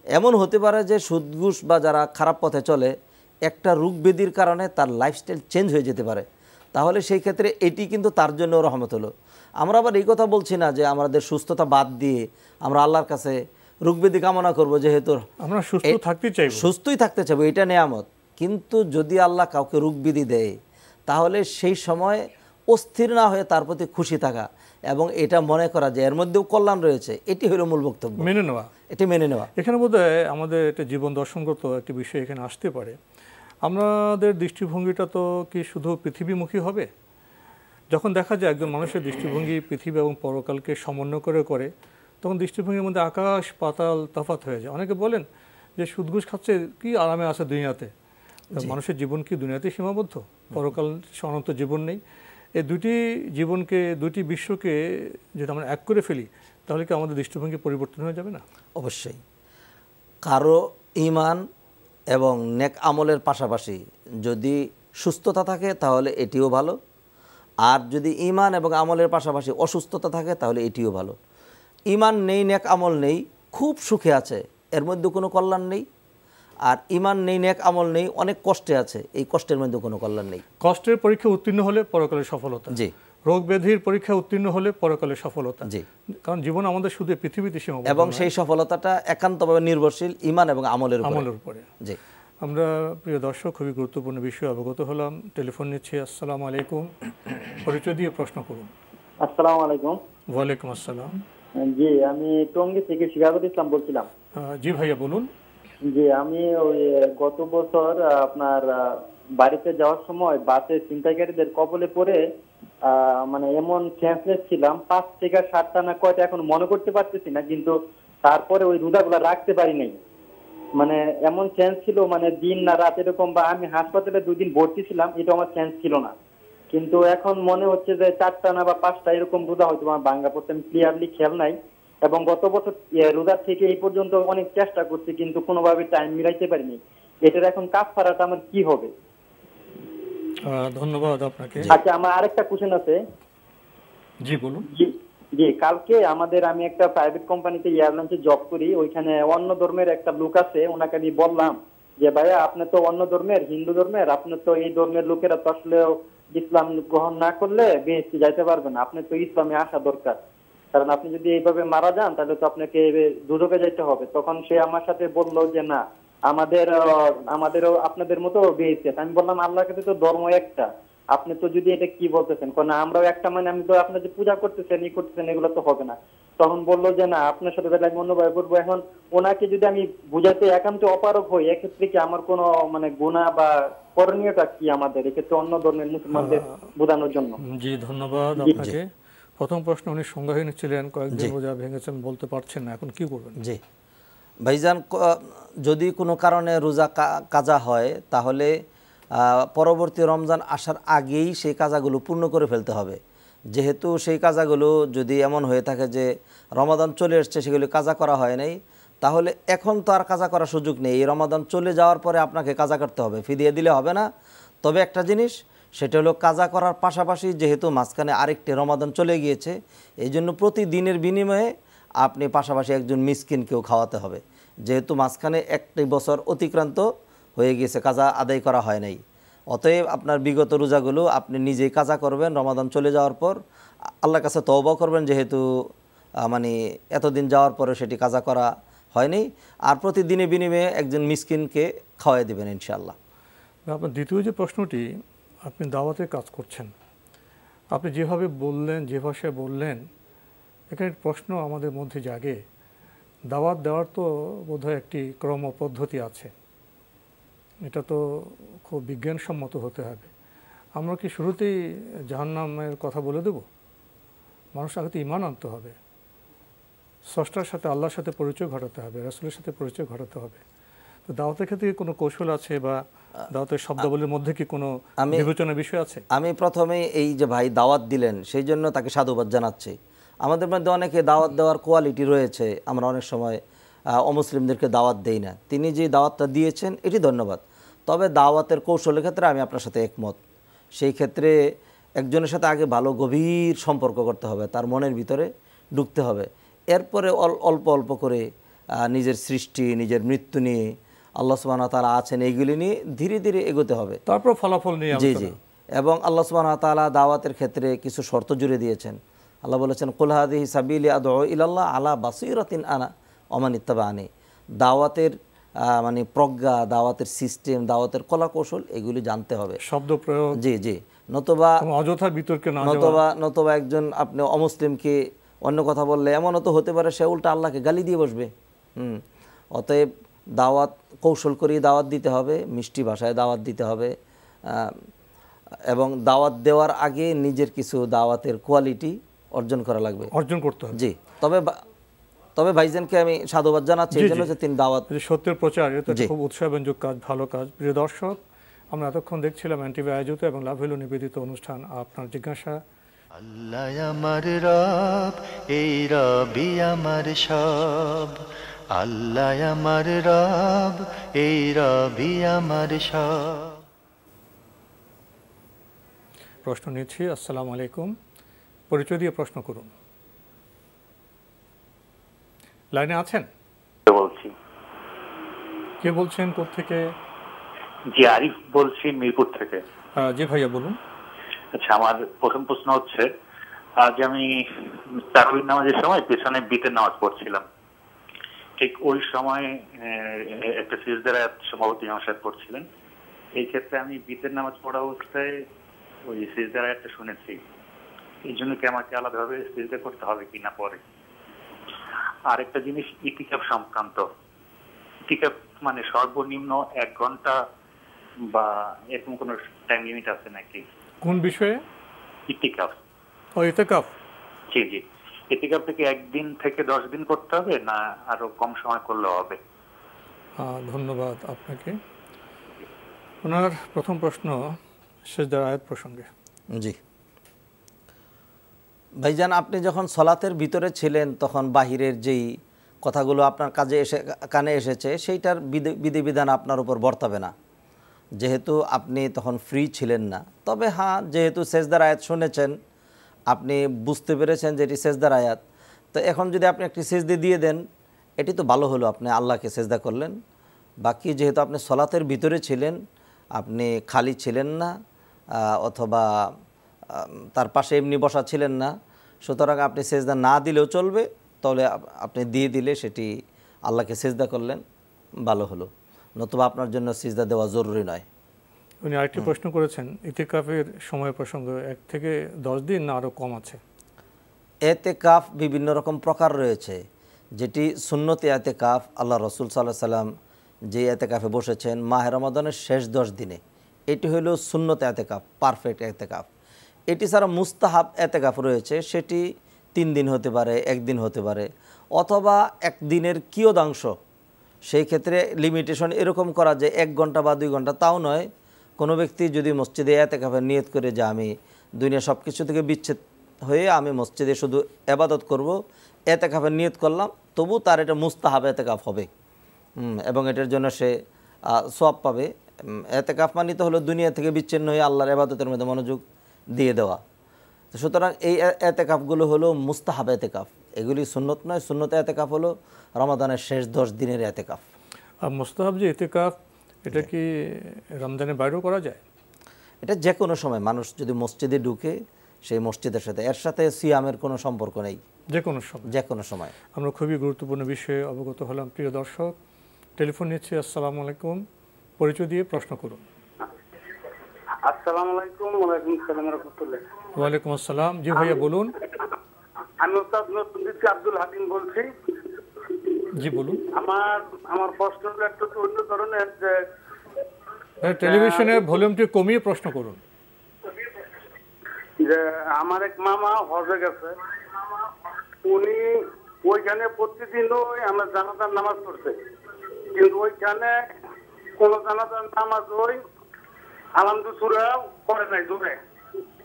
Speaker 3: এমন হতে পারে যে সুদ ঘুষ বা যারা খারাপ পথে চলে একটা রোগ ব্যাধির কারণে তার লাইফস্টাইল চেঞ্জ হয়ে যেতে পারে। তাহলে সেই ক্ষেত্রে এটি কিন্তু তার জন্য রহমত হলো। আমরা আবার এই কথা বলছি না যে আমাদের সুস্থতা বাদ দিয়ে আমরা আল্লাহর কাছে রোগ ব্যাধি কামনা করবো, যেহেতু
Speaker 2: আমরা
Speaker 3: সুস্থই থাকতে চাইবো, এটা নেয়ামত। কিন্তু যদি আল্লাহ কাউকে রোগ ব্যাধি দেয় তাহলে সেই সময় অস্থির না হয়ে তার প্রতি খুশি থাকা এবং এটা মনে করা যে এর মধ্যেও কল্যাণ রয়েছে, এটি হলো মূল বক্তব্য,
Speaker 2: মেনে নেওয়া।
Speaker 3: এটি মেনে নেওয়া।
Speaker 2: এখানে বোধহয় আমাদের একটা জীবন দর্শনগত একটি বিষয় এখানে আসতে পারে। আমাদের দৃষ্টিভঙ্গিটা তো কি শুধু পৃথিবীমুখী হবে? যখন দেখা যায় একজন মানুষের দৃষ্টিভঙ্গি পৃথিবী এবং পরকালকে সমন্বয় করে তখন দৃষ্টিভঙ্গির মধ্যে আকাশ পাতাল তফাৎ হয়ে যায়। অনেকে বলেন যে সুদ ঘুষ খাচ্ছে, কি আরামে আছে দুনিয়াতে। মানুষের জীবন কি দুনিয়াতে সীমাবদ্ধ? পরকাল অনন্ত জীবন নেই? এই দুটি জীবনকে, দুটি বিশ্বকে যদি আমরা এক করে ফেলি তাহলে কি আমাদের দৃষ্টিভঙ্গি পরিবর্তন হয়ে যাবে না?
Speaker 3: অবশ্যই। কারো ঈমান এবং নেক আমলের পাশাপাশি যদি সুস্থতা থাকে তাহলে এটিও ভালো, আর যদি ঈমান এবং আমলের পাশাপাশি অসুস্থতা থাকে তাহলে এটিও ভালো। ঈমান নেই, নেক আমল নেই, খুব সুখে আছে, এর মধ্যে কোনো কল্যাণ নেই। আর ঈমান নেই, নেক আমল নেই, অনেক কষ্টে আছে, এই কষ্টের মধ্যে কোনো কল্যাণ নেই।
Speaker 2: কষ্টের পরীক্ষা উত্তীর্ণ হলে পরকালে সফলতা,
Speaker 3: জি।
Speaker 2: রোগ ব্যাধির পরীক্ষা উত্তীর্ণ হলে পরকালে সফলতা,
Speaker 3: জি।
Speaker 2: কারণ জীবন আমাদের শুধু পৃথিবীতে সীমাবদ্ধ
Speaker 3: এবং
Speaker 2: নয়,
Speaker 3: সেই সফলতাটা একান্তভাবে নির্ভরশীল ঈমান এবং আমলের
Speaker 2: উপরে।
Speaker 3: জি।
Speaker 2: আমরা প্রিয় দর্শক খুবই গুরুত্বপূর্ণ বিষয়ে অবগত হলাম। টেলিফোন নিচ্ছি। আসসালামু আলাইকুম, পরিচয় দিয়ে প্রশ্ন করুন।
Speaker 8: আসসালামু আলাইকুম।
Speaker 2: ওয়ালাইকুম আসসালাম।
Speaker 8: জি, আমি টঙ্গী থেকে শিকাগত ইসলাম বলছিলাম।
Speaker 2: জি ভাইয়া বলুন।
Speaker 8: জি, আমি ওই গত বছর আপনার বাড়িতে যাওয়ার সময় বাসে ছিনতাইকারীদের কবলে পড়ে মানে এমন সেন্সলেস ছিলাম, 5 থেকে 7টা না কয়টা এখন মনে করতে পারতেছি না, কিন্তু তারপরে ওই রোজাগুলা রাখতে পারি নাই। মানে এমন সেন্স ছিল, মানে দিন না রাত এরকম, বা আমি হাসপাতালে 2 দিন ভর্তি ছিলাম, এটা আমার সেন্স ছিল না। কিন্তু এখন মনে হচ্ছে যে 4টা না বা 5টা এরকম রোজা হয়তো আমার ভাঙ্গা পড়ছে, আমি ক্লিয়ারলি খেয়াল নাই। এবং গত বছর রোজা থেকে এই পর্যন্ত অনেক চেষ্টা করছি, কিন্তু কোনোভাবে টাইম মিলাইতে পারিনি। এটার এখন কাফারাটা আমার কি হবে?
Speaker 2: ধন্যবাদ আপনাকে।
Speaker 8: আচ্ছা, আমার আরেকটা কোশ্চেন আছে।
Speaker 2: জি বলুন।
Speaker 8: জি, কালকে আমি একটা প্রাইভেট কোম্পানিতে এয়ারলাইন্সে জব করি, ওইখানে অন্য ধর্মের একটা লোক আছে, ওনাকে আমি বললাম যে ভাইয়া আপনি তো অন্য ধর্মের, হিন্দু ধর্মের, আপনি তো এই ধর্মের লোকেরা তো আসলে ইসলাম গ্রহণ না করলে বেহেশতে যাইতে পারবেন না, আপনি তো ইসলামে আসা দরকার, কারণ আপনি যদি এইভাবে মারা যান তাহলে তো আপনাকে দুজকে যাইতে হবে। তখন সে আমার সাথে বললো যে না, আমাদেরও আপনাদের মতো বেহেশতে। আমি বললাম আল্লাহর কাছে তো ধর্ম একটা, আপনি তো যদি এটা কি বলতেছেন, কারণ আমরাও একটা, মানে আমি তো আপনার যে পূজা করতেছেন ই করতেছেন এগুলো তো হবে না। তখন বললো যে না, আপনার সাথে তাহলে আমি অন্যভাবে করবো। এখন ওনাকে যদি আমি বুঝাতে একান্ত অপারগ হই, এক্ষেত্রে কি আমার কোনো মানে গুনাহ বা করণীয়টা কি আমাদের এক্ষেত্রে অন্য ধর্মের মুসলমানদের বোঝানোর জন্য?
Speaker 2: জি ধন্যবাদ আপনাকে। প্রথম প্রশ্ন, উনি সংজ্ঞাহীন ছিলেন, কয়েকদিন রোজা ভেঙেছেন, বলতে পারছেন না, এখন কি করবেন?
Speaker 3: জি ভাইজান, যদি কোনো কারণে রোজা কাজা হয় তাহলে পরবর্তী রমজান আসার আগেই সেই কাজাগুলো পূর্ণ করে ফেলতে হবে। যেহেতু সেই কাজাগুলো যদি এমন হয়ে থাকে যে রমাদান চলে এসছে, সেগুলো কাজা করা হয় নাই, তাহলে এখন তো আর কাজা করার সুযোগ নেই। এই রমাদান চলে যাওয়ার পরে আপনাকে কাজা করতে হবে, ফিদিয়া দিলে হবে না। তবে একটা জিনিস, সেটা হলো কাজা করার পাশাপাশি যেহেতু মাঝখানে আরেকটি রমাদান চলে গিয়েছে, এই জন্য প্রতিদিনের বিনিময়ে আপনি পাশাপাশি একজন মিসকিনকেও খাওয়াতে হবে। যেহেতু মাঝখানে একটি বছর অতিক্রান্ত হয়ে গিয়েছে, কাজা আদায় করা হয় নাই, অতএব আপনার বিগত রোজাগুলো আপনি নিজেই কাজা করবেন। রমাদান চলে যাওয়ার পর আল্লাহর কাছে তওবা করবেন, যেহেতু মানে এতদিন যাওয়ার পরে সেটি কাজা করা হয়নি, আর প্রতিদিনের বিনিময়ে একজন মিসকিনকে খাওয়াই দেবেন ইনশাআল্লাহ।
Speaker 2: আপনার দ্বিতীয় যে প্রশ্নটি, আপনি দাওয়াতে কাজ করছেন, আপনি যেভাবে বললেন, যে ভাষায় বললেন, এখানে প্রশ্ন আমাদের মধ্যে জাগে, দাওয়াত দেওয়ার তো বোধহয় একটি ক্রম পদ্ধতি আছে, এটা তো খুব বিজ্ঞানসম্মত হতে হবে। আমরা কি শুরুতেই জাহান্নামের কথা বলে দেব? মানুষ আগে তো ঈমান আনতে হবে, স্রষ্টার সাথে, আল্লাহর সাথে পরিচয় ঘটাতে হবে, রাসূলের সাথে পরিচয় ঘটাতে হবে। তো দাওয়াতের ক্ষেত্রে কোনো কৌশল আছে, বা দাওয়াতের শব্দাবলীর মধ্যে কি কোনো বিবেচনার বিষয় আছে?
Speaker 3: আমি প্রথমে এই যে ভাই দাওয়াত দিলেন, সেই জন্য তাকে সাধুবাদ জানাচ্ছি। আমাদের মধ্যে অনেকে দাওয়াত দেওয়ার কোয়ালিটি রয়েছে, আমরা অনেক সময় অমুসলিমদেরকে দাওয়াত দেই না। তিনি যে দাওয়াতটা দিয়েছেন এটি ধন্যবাদ। তবে দাওয়াতের কৌশলের ক্ষেত্রে আমি আপনার সাথে একমত। সেই ক্ষেত্রে একজনের সাথে আগে ভালো গভীর সম্পর্ক করতে হবে, তার মনের ভিতরে ঢুকতে হবে, এরপরে অল্প অল্প করে নিজের সৃষ্টি, নিজের মৃত্যু নিয়ে, আল্লাহ সুবহানাহু ওয়া তাআলা আছেন, এইগুলি নিয়ে ধীরে ধীরে এগোতে হবে,
Speaker 2: তারপর ফলাফল নিয়ে।
Speaker 3: জি জি। এবং আল্লাহ সুবহানাহু ওয়া তাআলা দাওয়াতের ক্ষেত্রে কিছু শর্ত জুড়ে দিয়েছেন। আল্লাহ বলেছেন, কুল হাযিহি সাবিলি আদউ ইলাল্লাহ আলা বাসীরাতিন আনা ওয়া মান ইত্তাবাআনি। দাওয়াতের মানে প্রজ্ঞা, দাওয়াতের সিস্টেম, দাওয়াতের কলা কৌশল, এগুলি জানতে হবে,
Speaker 2: শব্দ প্রয়োগ,
Speaker 3: জি জি। নতুবা
Speaker 2: অযথা বিতর্কে না যাওয়া,
Speaker 3: নতুবা একজন আপনি অমুসলিমকে অন্য কথা বললে এমনও তো হতে পারে সে উল্টা আল্লাহকে গালি দিয়ে বসবে। অতএব দাওয়াত কৌশল করেই দাওয়াত দিতে হবে, মিষ্টি ভাষায় দাওয়াত দিতে হবে, এবং দাওয়াত দেওয়ার আগে নিজের কিছু দাওয়াতের কোয়ালিটি অর্জন করা লাগবে,
Speaker 2: অর্জন করতে হবে।
Speaker 3: জি। তবে ভাইজানকে আমি সাধুবাদ জানাচ্ছি এই জন্য যে তিনি দাওয়াত,
Speaker 2: সত্যের প্রচার, এটা খুব উৎসাহব্যঞ্জক কাজ, ভালো কাজ। প্রিয় দর্শক, আমরা এতক্ষণ দেখছিলাম এনটিভি আয়োজিত এবং লাভ হলো নিবেদিত অনুষ্ঠান আপনার জিজ্ঞাসা।
Speaker 1: আল্লাহ আমার রব, এই রবি আমার সব, আল্লাহ আমার রব, এই রবি আমার সব।
Speaker 2: প্রশ্ন নিচ্ছি। আসসালামু আলাইকুম, পরিচয় দিয়ে প্রশ্ন করুন। লাইনে আছেন?
Speaker 9: বলছি।
Speaker 2: কে বলছেন, কোত্থেকে?
Speaker 9: জি, আরিফ বলছি, মিরপুর থেকে।
Speaker 2: জি ভাইয়া বলুন।
Speaker 9: আচ্ছা, আমার প্রথম প্রশ্ন হচ্ছে, আজ আমি তারাবির নামাজের সময় পেছনে বিতের নামাজ পড়ছিলাম। ঠিক ওই সময় একটা সিজদার আয়াত সম্ভবত ইমাম সাহেব পড়ছিলেন। এই ক্ষেত্রে আমি বিতের নামাজ পড়া অবস্থায় ওই সিজদার আয়াতটা শুনেছি। এই জন্য কি আমাকে আলাদাভাবে সিজদা করতে হবে কিনা পরে? আর একটা জিনিস, ইতিকাফ সংক্রান্ত। ইতিকাফ মানে সর্বনিম্ন 1 ঘন্টা বা এরকম কোন টাইম লিমিট আছে নাকি?
Speaker 2: কোন বিষয়ে?
Speaker 9: ইতিকাফ।
Speaker 2: ও, ইতিকাফ।
Speaker 9: জি জি, ইতিকাফ থেকে 1 দিন থেকে 10 দিন করতে হবে না আরো কম সময় করলেও হবে?
Speaker 2: ধন্যবাদ আপনাকে। ওনার প্রথম প্রশ্ন সিজদার আয়াত প্রসঙ্গে।
Speaker 3: জি ভাইজান, আপনি যখন সলাতের ভিতরে ছিলেন তখন বাহিরের যেই কথাগুলো আপনার কানে এসেছে সেইটার বিধিবিধান আপনার উপর বর্তাবে না, যেহেতু আপনি তখন ফ্রি ছিলেন না। তবে হ্যাঁ, যেহেতু সেজদার আয়াত শুনেছেন, আপনি বুঝতে পেরেছেন যে এটি সেজদার আয়াত, তো এখন যদি আপনি একটি সেজদা দিয়ে দেন, এটি তো ভালো হলো, আপনি আল্লাহকে সেজদা করলেন। বাকি যেহেতু আপনি সলাতের ভিতরে ছিলেন, আপনি খালি ছিলেন না অথবা তার পাশে এমনি বসা ছিলেন না, সুতরাং আপনি সেজদা না দিলেও চলবে। তাহলে আপনি দিয়ে দিলে সেটি আল্লাহকে সেজদা করলেন, ভালো হলো, নতুবা আপনার জন্য সিজদা দেওয়া জরুরি নয়।
Speaker 2: উনি আরেকটি প্রশ্ন করেছেন, ইতিকাফের সময় প্রসঙ্গ 1 থেকে 10 দিন না আরও কম আছে?
Speaker 3: এতেকাফ বিভিন্ন রকম প্রকার রয়েছে। যেটি সুন্নতে এতেকাফ, আল্লাহ রসুল সাল্লাল্লাহু আলাইহি সাল্লাম যে এতেকাফে বসেছেন মাহে রমাদানের শেষ 10 দিনে, এটি হলো সুন্নতে এতেকাফ, পারফেক্ট এতেকাফ। এটি ছাড়া মুস্তাহাব এতেকাফ রয়েছে, সেটি 3 দিন হতে পারে, 1 দিন হতে পারে, অথবা 1 দিনের কিয়দাংশ। সেই ক্ষেত্রে লিমিটেশন এরকম করা যে 1 ঘন্টা বা 2 ঘন্টা, তাও নয়। কোনো ব্যক্তি যদি মসজিদে এতেকাফের নিয়ত করে যে আমি দুনিয়া সব কিছু থেকে বিচ্ছেদ হয়ে আমি মসজিদে শুধু ইবাদত করব, এতেকাফের নিয়ত করলাম, তবু তার এটা মুস্তাহাব এতেকাফ হবে এবং এটার জন্য সে সওয়াব পাবে। এতেকাফ মানে তো হলো দুনিয়া থেকে বিচ্ছিন্ন হয়ে আল্লাহর ইবাদতের মধ্যে মনোযোগ দিয়ে দেওয়া। তো সুতরাং এই এতেকাফগুলো হলো মুস্তাহাব এতেকাফ, এগুলি সুন্নত নয়। সুন্নত এতেকাফ হলো রমাদানের শেষ 10 দিনের এতেকাফ।
Speaker 2: আর মুস্তাহাব যে এতেকাফ, এটা কি রমজানের বাইরেও করা যায়?
Speaker 3: এটা যে কোনো সময় মানুষ যদি মসজিদে ঢুকে, সেই মসজিদের সাথে এর সাথে সিয়ামের কোনো সম্পর্ক নেই,
Speaker 2: যে কোনো সময়।
Speaker 3: যে কোনো সময়।
Speaker 2: আমরা খুবই গুরুত্বপূর্ণ বিষয়ে অবগত হলাম। প্রিয় দর্শক, টেলিফোন নিচ্ছি। আসসালামু আলাইকুম, পরিচয় দিয়ে প্রশ্ন করুন।
Speaker 10: আসসালামু আলাইকুম। ওয়ালাইকুম আসসালাম রাহমাতুল্লাহ।
Speaker 2: ওয়ালাইকুম আসসালাম। জি ভাইয়া বলুন।
Speaker 10: আমি ওস্তাদ নতুনদিকে আব্দুল হাকিম বলছি।
Speaker 2: জি বলুন।
Speaker 10: আমার প্রশ্ন একটু অন্য ধরনের, যে
Speaker 2: টেলিভিশনের ভলিউমটি কমিয়ে প্রশ্ন করুন।
Speaker 10: যে আমার এক মামা হজে গেছে, উনি ওইখানে প্রতিদিনই আমরা জানাজার নামাজ পড়ছে, কিন্তু ওইখানে কোন জানাজার নামাজ ওই আলহামদুলিল্লাহ পড়ে নাই দূরে,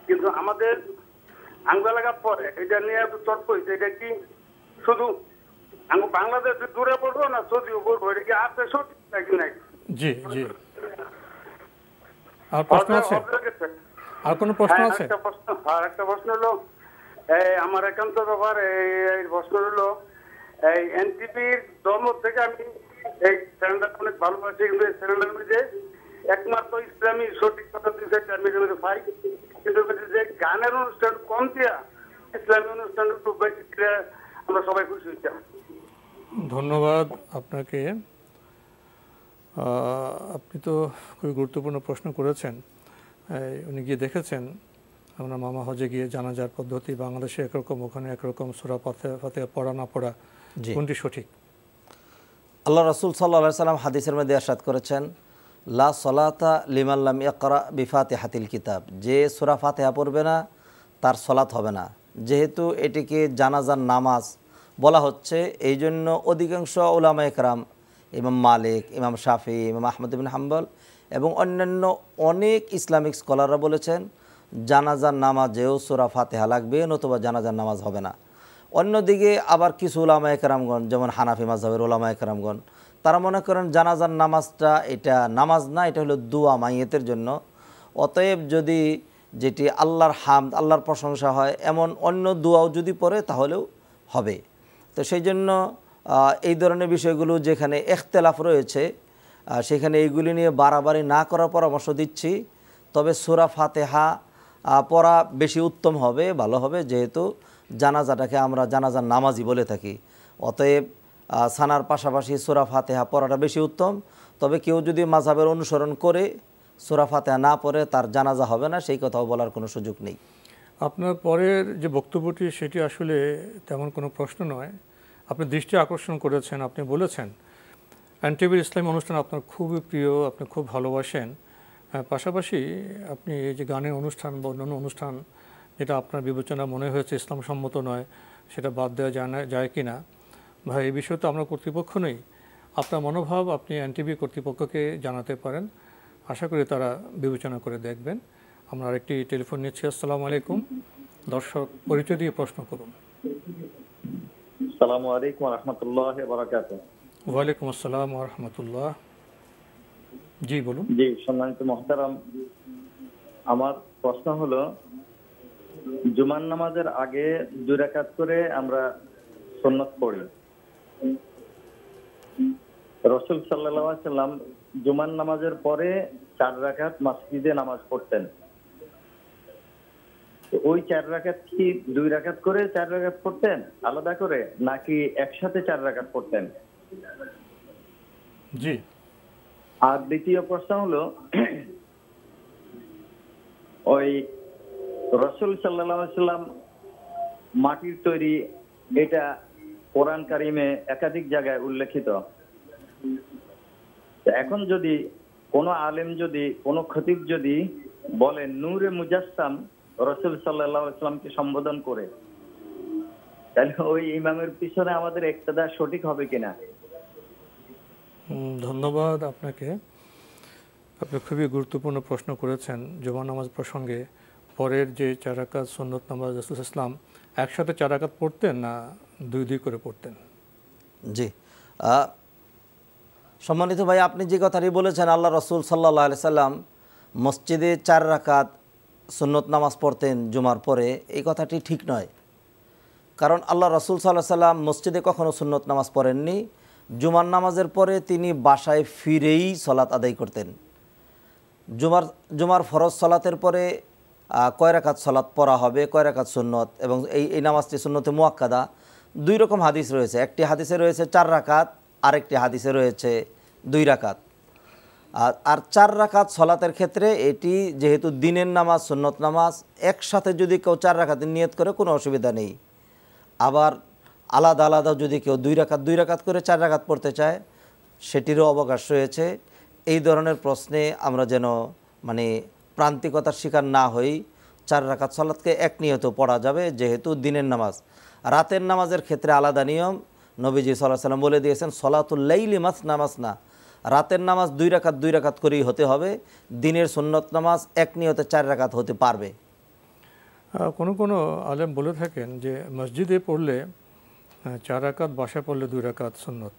Speaker 10: কিন্তু আমাদের আঙ্গুল লাগা পড়ে। এটা নিয়ে তর্ক হয়েছে, এটা কি শুধু বাংলাদেশ দূরে পড়বো না সৌদিও পড়বো, এটা কি আছে সঠিক নাকি নাই?
Speaker 2: জি জি, আর প্রশ্ন আছে? আর কোনো প্রশ্ন আছে?
Speaker 10: একটা প্রশ্ন হলো, আমার একান্ত ব্যাপার, এই প্রশ্ন হলো, এই এনসিপির ধর্ম থেকে আমি এই চ্যানেলটা অনেক ভালোবাসি, কিন্তু এই চ্যানেলের মধ্যে একমাত্র ইসলামী সঠিক কথা দিতে পাই, কিন্তু যে গানের অনুষ্ঠান কম দিয়া ইসলামী অনুষ্ঠান একটু বেশি দিলে আমরা সবাই খুশি হইতাম।
Speaker 2: ধন্যবাদ আপনাকে। আপনি তো খুবই গুরুত্বপূর্ণ প্রশ্ন করেছেন। উনি গিয়ে দেখেছেন আমরা মামা হজে গিয়ে জানাজার পদ্ধতি বাংলাদেশে একরকম, ওখানে একরকম, সূরা ফাতিহা পড়া না পড়া, কোনটি সঠিক?
Speaker 3: আল্লাহ রাসূল সাল্লাল্লাহু আলাইহি সাল্লাম হাদিসের মধ্যে ইরশাদ করেছেন, লা সলাতা লিমান লাম ইকরা বিফাতিহাতিল কিতাব, যে সূরা ফাতিহা পড়বে না তার সলাত হবে না। যেহেতু এটিকে জানাজার নামাজ বলা হচ্ছে, এই জন্য অধিকাংশ উলামা ইকরাম, ইমাম মালিক, ইমাম শাফি, ইমাম আহমদ ইবনে হাম্বল এবং অন্যান্য অনেক ইসলামিক স্কলাররা বলেছেন জানাজার নামাজেও সূরা ফাতিহা লাগবে, নতুবা জানাজার নামাজ হবে না। অন্যদিকে আবার কিছু ওলামায়ে কেরামগণ যেমন হানাফি মাযহাবের ওলামায়ে কেরামগণ তারা মনে করেন জানাজার নামাজটা এটা নামাজ না, এটা হলো দোয়া মাইয়েতের জন্য। অতএব যদি যেটি আল্লাহর হামদ, আল্লাহর প্রশংসা হয় এমন অন্য দোয়াও যদি পড়ে তাহলেও হবে। তো সেই জন্য এই ধরনের বিষয়গুলো যেখানে ইখতিলাফ রয়েছে সেখানে এইগুলি নিয়ে বাড়াবাড়ি না করার পরামর্শ দিচ্ছি। তবে সূরা ফাতিহা পড়া বেশি উত্তম হবে, ভালো হবে, যেহেতু জানাজাটাকে আমরা জানাজার নামাজই বলে থাকি। অতএব সানার পাশাপাশি সূরা ফাতিহা পড়াটা বেশি উত্তম। তবে কেউ যদি মাযহাবের অনুসরণ করে সূরা ফাতিহা না পড়ে তার জানাজা হবে না, সেই কথাও বলার কোনো সুযোগ নেই।
Speaker 2: আপনার পরের যে বক্তব্যটি সেটি আসলে তেমন কোনো প্রশ্ন নয়, আপনি দৃষ্টি আকর্ষণ করেছেন। আপনি বলেছেন এনটিভির ইসলামী অনুষ্ঠান আপনার খুবই প্রিয়, আপনি খুব ভালোবাসেন। পাশাপাশি আপনি এই যে গানের অনুষ্ঠান বা অন্যান্য অনুষ্ঠান যেটা আপনার বিবেচনা মনে হয়েছে ইসলামসম্মত নয়, সেটা বাদ দেওয়া যায় কি না ভাই, এই বিষয়ে তো আমরা কর্তৃপক্ষ নই। আপনার মনোভাব আপনি এনটিভি কর্তৃপক্ষকে জানাতে পারেন, আশা করি তারা বিবেচনা করে দেখবেন। আমরা আরেকটি টেলিফোন নিচ্ছি। আসসালামু আলাইকুম। দর্শক, পরিচয় দিয়ে প্রশ্ন করুন।
Speaker 11: আসসালামু আলাইকুম ওয়া রাহমাতুল্লাহি ওয়া বারাকাতুহু।
Speaker 2: ওয়ালাইকুম আসসালাম ওয়া রাহমাতুল্লাহ। জি বলুন।
Speaker 11: জি, সম্মানিত মুহতারাম, আমার প্রশ্ন হলো জুমার নামাজের আগে 2 রাকাত করে আমরা সুন্নাত পড়ি। রাসূল সাল্লাল্লাহু আলাইহি ওয়াসাল্লাম জুমার নামাজের পরে 4 রাকাত মসজিদে নামাজ পড়তেন। ওই 4 রাকাত কি 2 রাকাত করে 4 রাকাত পড়তেন আলাদা করে, নাকি একসাথে 4 রাকাত পড়তেন?
Speaker 2: জি।
Speaker 11: আর দ্বিতীয় প্রশ্ন হলো ওই রাসূল সাল্লাল্লাহু আলাইহি ওয়াসাল্লাম মাটির তৈরি, এটা কোরআন কারিমে একাধিক জায়গায় উল্লেখিত। এখন যদি কোনো আলেম, যদি কোনো খতিব যদি বলেন নূরে মুজাসসাম রাসূল সাল্লাল্লাহু আলাইহি ওয়াসাল্লামকে সম্বোধন করে, তাহলে ওই ইমামের পিছনে আমাদের ইক্তেদা সঠিক হবে কিনা?
Speaker 2: ধন্যবাদ আপনাকে। আপনি খুবই গুরুত্বপূর্ণ প্রশ্ন করেছেন। জুমা নামাজ প্রসঙ্গে পরের যে 4 রাকাত সুন্নত নামাজ রাসূল ইসলাম একসাথে 4 রাকাত পড়তেন না 2 করে পড়তেন?
Speaker 3: জি, সম্মানিত ভাই, আপনি যে কথাটি বলেছেন আল্লাহ রাসূল সাল্লাল্লাহু আলাইহি সাল্লাম মসজিদে 4 রাকাত সুন্নত নামাজ পড়তেন জুমার পরে, এই কথাটি ঠিক নয়। কারণ আল্লাহ রাসূল সাল্লাল্লাহু আলাইহি সাল্লাম মসজিদে কখনো সুন্নত নামাজ পড়েননি। জুমার নামাজের পরে তিনি বাসায় ফিরেই সলাত আদায় করতেন। জুমার ফরজ সলাতের পরে কয় রাকাত সলাত পড়া হবে, কয় রাকাত সুন্নত, এবং এই নামাজটি সুন্নতে মুআক্কাদা, 2 রকম হাদিস রয়েছে। একটি হাদিসে রয়েছে 4 রাকাত, আরেকটি হাদিসে রয়েছে 2 রাকাত। আর 4 রাকাত সলাতের ক্ষেত্রে এটি যেহেতু দিনের নামাজ, সুন্নত নামাজ, একসাথে যদি কেউ 4 রাকাতের নিয়ত করে কোনো অসুবিধা নেই। আবার আলাদা আলাদা যদি কেউ 2 রাকাত করে 4 রাকাত পড়তে চায়, সেটিরও অবকাশ রয়েছে। এই ধরনের প্রশ্নে আমরা যেন প্রান্তিকতার শিকার না হই। 4 রাকাত সলাতকে এক নিয়তে পড়া যাবে, যেহেতু দিনের নামাজ। রাতের নামাজের ক্ষেত্রে আলাদা নিয়ম। নবীজি সাল্লাল্লাহু আলাইহি সাল্লাম বলে দিয়েছেন সলাতুল লাইলি মাসনা মাসনা, রাতের নামাজ 2 রাকাত করেই হতে হবে। দিনের সুন্নত নামাজ এক নিয়তে 4 রাকাত হতে পারবে।
Speaker 2: কোনো কোনো আলেম বলে থাকেন যে মসজিদে পড়লে 4 রাকাত, বাসায় পড়লে 2 রাকাত সুন্নত।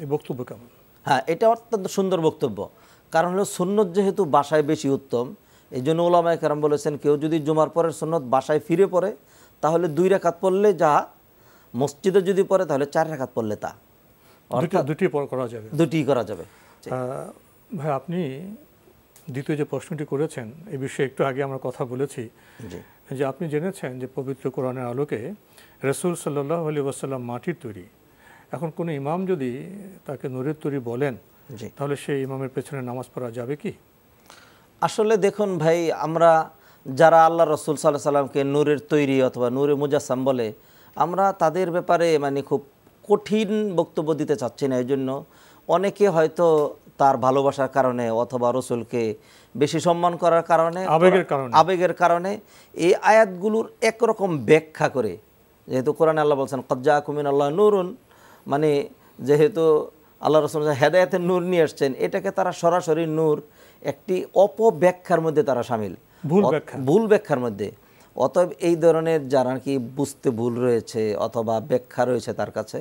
Speaker 2: এই বক্তব্য কেমন?
Speaker 3: হ্যাঁ, এটা অত্যন্ত সুন্দর বক্তব্য। কারণ হলো সুন্নত যেহেতু বাসায় বেশি উত্তম, এই জন্য ওলামায়ে কেরাম বলেছেন কেউ যদি জুমার পরের সুন্নত বাসায় ফিরে পড়ে তাহলে 2 রাকাত পড়লে যা, মসজিদে যদি পড়ে তাহলে 4 রাকাত পড়লে তা,
Speaker 2: দুটি করা যাবে,
Speaker 3: দুটি করা যাবে।
Speaker 2: ভাই, আপনি দ্বিতীয় যে প্রশ্নটি করেছেন এই বিষয়ে একটু আগে আমরা কথা বলেছি যে আপনি জেনেছেন যে পবিত্র কোরআনের আলোকে রাসূল সাল্লাল্লাহু আলাইহি ওয়াসাল্লাম মাটির তৈরি। এখন কোনো ইমাম যদি তাকে নূরের তৈরি বলেন, তাহলে সেই ইমামের পেছনে নামাজ পড়া যাবে কি?
Speaker 3: আসলে দেখুন ভাই, আমরা যারা আল্লাহ রাসূল সাল্লাল্লাহু আলাইহি সাল্লামকে নূরের তৈরি অথবা নূরে মুজাসসাম বলে, আমরা তাদের ব্যাপারে খুব কঠিন বক্তব্য দিতে চাচ্ছি না। এই জন্য অনেকে হয়তো তার ভালোবাসার কারণে অথবা রাসূলকে বেশি সম্মান করার কারণে, আবেগের কারণে এই আয়াতগুলোর একরকম ব্যাখ্যা করে, যেহেতু কোরআনে আল্লাহ বলছেন ক্বাদ জাআকুম মিনাল্লাহি নূরুন, যেহেতু আল্লাহ রাসূল হেদায়েতের নূর নিয়ে আসছেন, এটাকে তারা সরাসরি নূর একটি অপব্যাখ্যার মধ্যে তারা শামিল, ভুল ব্যাখ্যার মধ্যে। অতএব এই ধরনের যারা কি বুঝতে ভুল রয়েছে অথবা ব্যাখ্যা রয়েছে তার কাছে,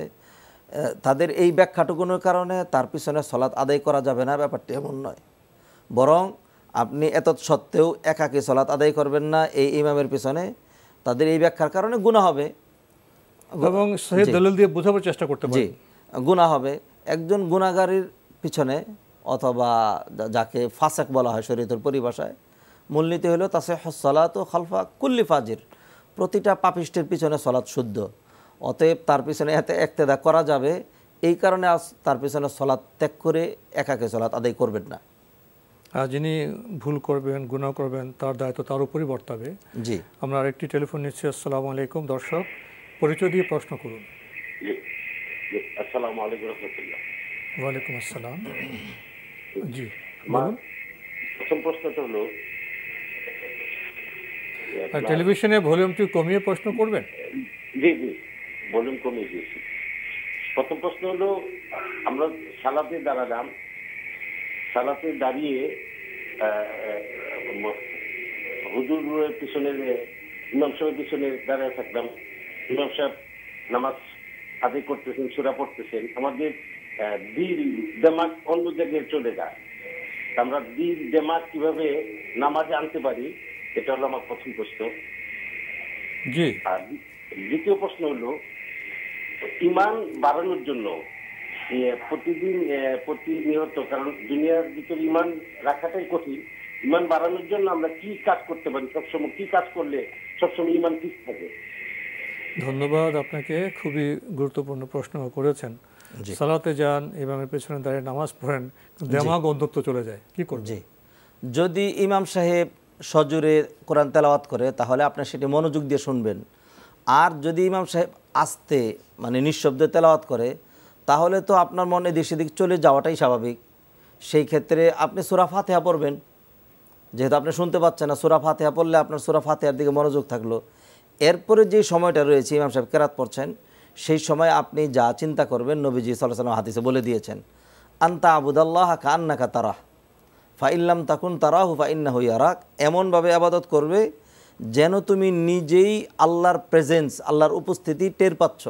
Speaker 3: তাদের এই ব্যাখ্যাটুকুনের কারণে তার পিছনে সলাৎ আদায় করা যাবে না, ব্যাপারটি এমন নয়। বরং আপনি এত সত্ত্বেও একাকী সলাৎ আদায় করবেন না এই ইমামের পিছনে, তাদের এই ব্যাখ্যার কারণে গুনাহ হবে
Speaker 2: এবং সহিহ দলিল দিয়ে বোঝাবার চেষ্টা করতে পারেন।
Speaker 3: জি, গুনাহ হবে। একজন গুনাহগারের পিছনে অথবা যাকে ফাসেক বলা হয় শরীয়তের পরিভাষায়, মূলনীতি হলো তাসিহ্হু সলাতু খালফা কুল্লি ফাজির, প্রতিটা পাপিষ্টের পিছনে সলাৎ শুদ্ধ। অতএব তার পিছনে এতে ইক্তেদা করা যাবে, এই কারণে তার পিছনে সলাৎ ত্যাগ করে একাকী সলাৎ আদায় করবেন না।
Speaker 2: আর যিনি ভুল করবেন, গুনাহ করবেন, তার দায়িত্ব তার উপরই বর্তাবে।
Speaker 3: জি,
Speaker 2: আমরা আরেকটি টেলিফোন নিচ্ছি। আসসালামু আলাইকুম দর্শক, পরিচয় দিয়ে প্রশ্ন করুন।
Speaker 12: আসসালামু আলাইকুম রাহমাতুল্লাহ।
Speaker 2: ওয়ালাইকুম আসসালাম। জি বলুন।
Speaker 12: প্রথম প্রশ্নটা হলো,
Speaker 2: টেলিভিশনে ভলিউমটি কমিয়ে প্রশ্ন করবেন।
Speaker 12: জি জি, ভলিউম কমিয়ে দিয়েছি। প্রথম প্রশ্ন হলো, আমরা সালাতে দাঁড়ালাম, সালাতে দাঁড়িয়ে হুজুরের পিছনে, ইমাম সাহেবের পিছনে দাঁড়িয়ে থাকলাম। ইমাম সাহেব নামাজ আদায় করতেছেন, সূরা পড়তেছেন, আমাদের দিল দিমাগ অন্য জায়গায় চলে যায়। আমরা দিল দিমাগ কিভাবে নামাজে আনতে পারি, এটা হলো আমার প্রথম প্রশ্ন।
Speaker 2: জি।
Speaker 12: আর দ্বিতীয় প্রশ্ন হলো, ঈমান বাড়ানোর জন্য প্রতিদিন প্রতিনিয়ত, কারণ দুনিয়ার ভিতরে ঈমান রাখাটাই কঠিন, ঈমান বাড়ানোর জন্য আমরা কি কাজ করতে পারি, সবসময় কি কাজ করলে সবসময় ঈমান ঠিক থাকে?
Speaker 2: ধন্যবাদ আপনাকে, খুবই গুরুত্বপূর্ণ প্রশ্ন করেছেন। সালাতে যান, ইমামের পেছনে দাঁড়িয়ে নামাজ পড়েন, দিমাগ অন্যত্র চলে যায়, কি করবেন?
Speaker 3: জি, যদি ইমাম সাহেব সজোরে কোরআন তেলাওয়াত করে তাহলে আপনি সেটি মনোযোগ দিয়ে শুনবেন। আর যদি ইমাম সাহেব আস্তে মানে নিঃশব্দে তেলাওয়াত করে তাহলে তো আপনার মনে এদিক সেদিক চলে যাওয়াটাই স্বাভাবিক। সেই ক্ষেত্রে আপনি সূরা ফাতিহা পড়বেন, যেহেতু আপনি শুনতে পাচ্ছেন না, সূরা ফাতিহা পড়লে আপনার সূরা ফাতিহার দিকে মনোযোগ থাকলো। এরপরে যে সময়টা রয়েছে ইমাম সাহেব কেরাত পড়ছেন, সেই সময় আপনি যা চিন্তা করবেন নবীজি সাল্লাল্লাহু আলাইহি ওয়াসাল্লাম হাদিসে বলে দিয়েছেন, আনতা আবুদাল্লাহ কান্নাকা তারাহ ফাইল্লাম তাকুন তারাহু ফাইন্নাহু ইয়ারাক, এমনভাবে আবাদত করবে যেন তুমি নিজেই আল্লাহর প্রেজেন্স, আল্লাহর উপস্থিতি টের পাচ্ছ।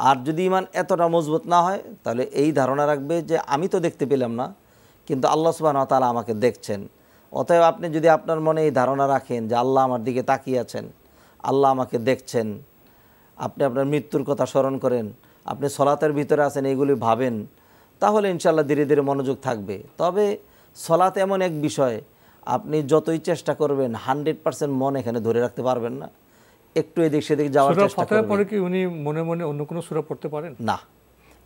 Speaker 3: আর যদি ইমান এতটা মজবুত না হয় তাহলে এই ধারণা রাখবে যে আমি তো দেখতে পেলাম না, কিন্তু আল্লাহ সুবহানাহু ওয়া তাআলা আমাকে দেখছেন। অতএব আপনি যদি আপনার মনে এই ধারণা রাখেন যে আল্লাহ আমার দিকে তাকিয়ে আছেন, আল্লাহ আমাকে দেখছেন, আপনি আপনার মৃত্যুর কথা স্মরণ করেন, আপনি সলাতের ভিতরে আছেন, এইগুলি ভাবেন, তাহলে ইনশাআল্লাহ ধীরে ধীরে মনোযোগ থাকবে। তবে সলাত এমন এক বিষয়, আপনি যতই চেষ্টা করবেন 100% মন এখানে ধরে রাখতে পারবেন না, একটু এদিক সেদিক যাওয়ার চেষ্টা করবেন।
Speaker 2: পরে কি উনি মনে মনে অন্য কোনো সূরা পড়তে পারেন?
Speaker 3: না,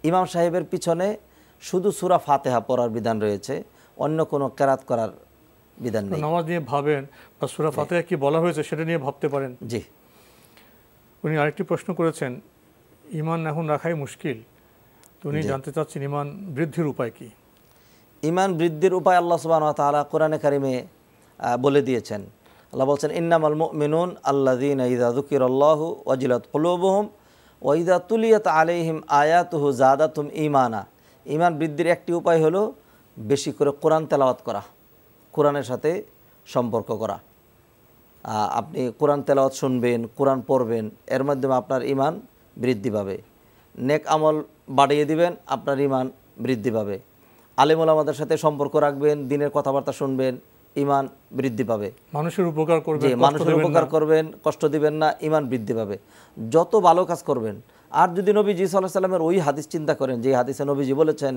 Speaker 3: ইমাম সাহেবের পিছনে শুধু সূরা ফাতিহা পড়ার বিধান রয়েছে, অন্য কোনো কেরাত করার বিধান নেই।
Speaker 2: নামাজ নিয়ে ভাবেন বা সূরা ফাতিহা কি বলা হয়েছে সেটা নিয়ে ভাবতে পারেন।
Speaker 3: জি।
Speaker 2: উনি আরেকটি প্রশ্ন করেছেন, ঈমান এখন রাখাই মুশকিল, তো উনি জানতে চাচ্ছেন ঈমান বৃদ্ধির উপায় কি?
Speaker 3: ঈমান বৃদ্ধির উপায় আল্লাহ সুবহানাহু ওয়া তাআলা কোরআনে কারিমে বলে দিয়েছেন। আল্লাহ বলছেন, ইন্নামাল মুমিনুন আল্লাযীনা ইযা যুকিরাল্লাহু ওয়াজিলাত কুলুবুহুম ওয়া ইযা তুলিয়াত আলাইহিম আয়াতুহু যাদাতুহুম ঈমানা। ঈমান বৃদ্ধির একটি উপায় হলো বেশি করে কোরআন তেলাওয়াত করা, কোরআনের সাথে সম্পর্ক করা। আপনি কোরআন তেলাওয়াত শুনবেন, কোরআন পড়বেন, এর মাধ্যমে আপনার ঈমান বৃদ্ধি পাবে। নেক আমল বাড়িয়ে দিবেন, আপনার ঈমান বৃদ্ধি পাবে। আলেম ওলামাদের সাথে সম্পর্ক রাখবেন, দিনের কথাবার্তা শুনবেন, ঈমান বৃদ্ধি পাবে।
Speaker 2: মানুষের উপকার করবেন,
Speaker 3: মানুষের উপকার করবেন, কষ্ট দিবেন না, ঈমান বৃদ্ধি পাবে। যত ভালো কাজ করবেন। আর যদি নবীজি সাল্লাল্লাহু আলাইহি ওয়াসাল্লামের ওই হাদিস চিন্তা করেন, যে হাদিসে নবীজি বলেছেন,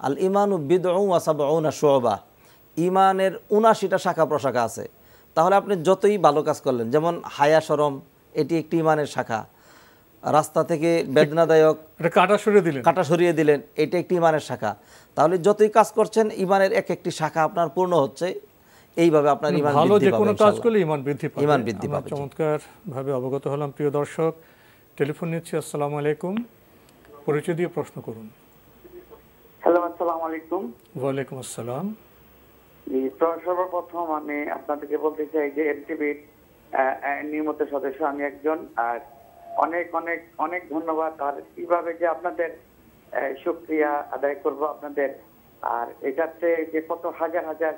Speaker 3: আল ঈমানু বিদউ ওয়া সাবউনা শুবা, ঈমানের ৭৯টা শাখা প্রশাখা আছে। তাহলে আপনি যতই ভালো কাজ করলেন, যেমন হায়া শরম, এটি একটি ঈমানের শাখা। রাস্তা থেকে বেদনাদায়ক কাটা সরিয়ে দিলেন, এটা একটি ঈমানের শাখা। তাহলে যতই কাজ করছেন ঈমানের এক একটি শাখা আপনার পূর্ণ হচ্ছে, এইভাবে আপনার ঈমান বৃদ্ধি পাবে।
Speaker 2: ভালো যে কোনো কাজ করলে ঈমান বৃদ্ধি পাবে।
Speaker 3: ঈমান বৃদ্ধি পাবে।
Speaker 2: চমৎকার ভাবে অবগত হলাম। প্রিয় দর্শক, টেলিফোন নিচ্ছি। আসসালামু আলাইকুম, পরিচয় দিয়ে প্রশ্ন করুন।
Speaker 13: হ্যালো, আসসালামু আলাইকুম।
Speaker 2: ওয়ালাইকুম আসসালাম।
Speaker 13: সর্বপ্রথম আমি আপনাদেরকে বলতে চাই যে এনটিভির নিয়মিত সদস্য আমি একজন, আর অনেক অনেক অনেক ধন্যবাদ। আর কিভাবে যে আপনাদের শুকরিয়া আদায় করব আপনাদের, আর এটাতে যে কত হাজার হাজার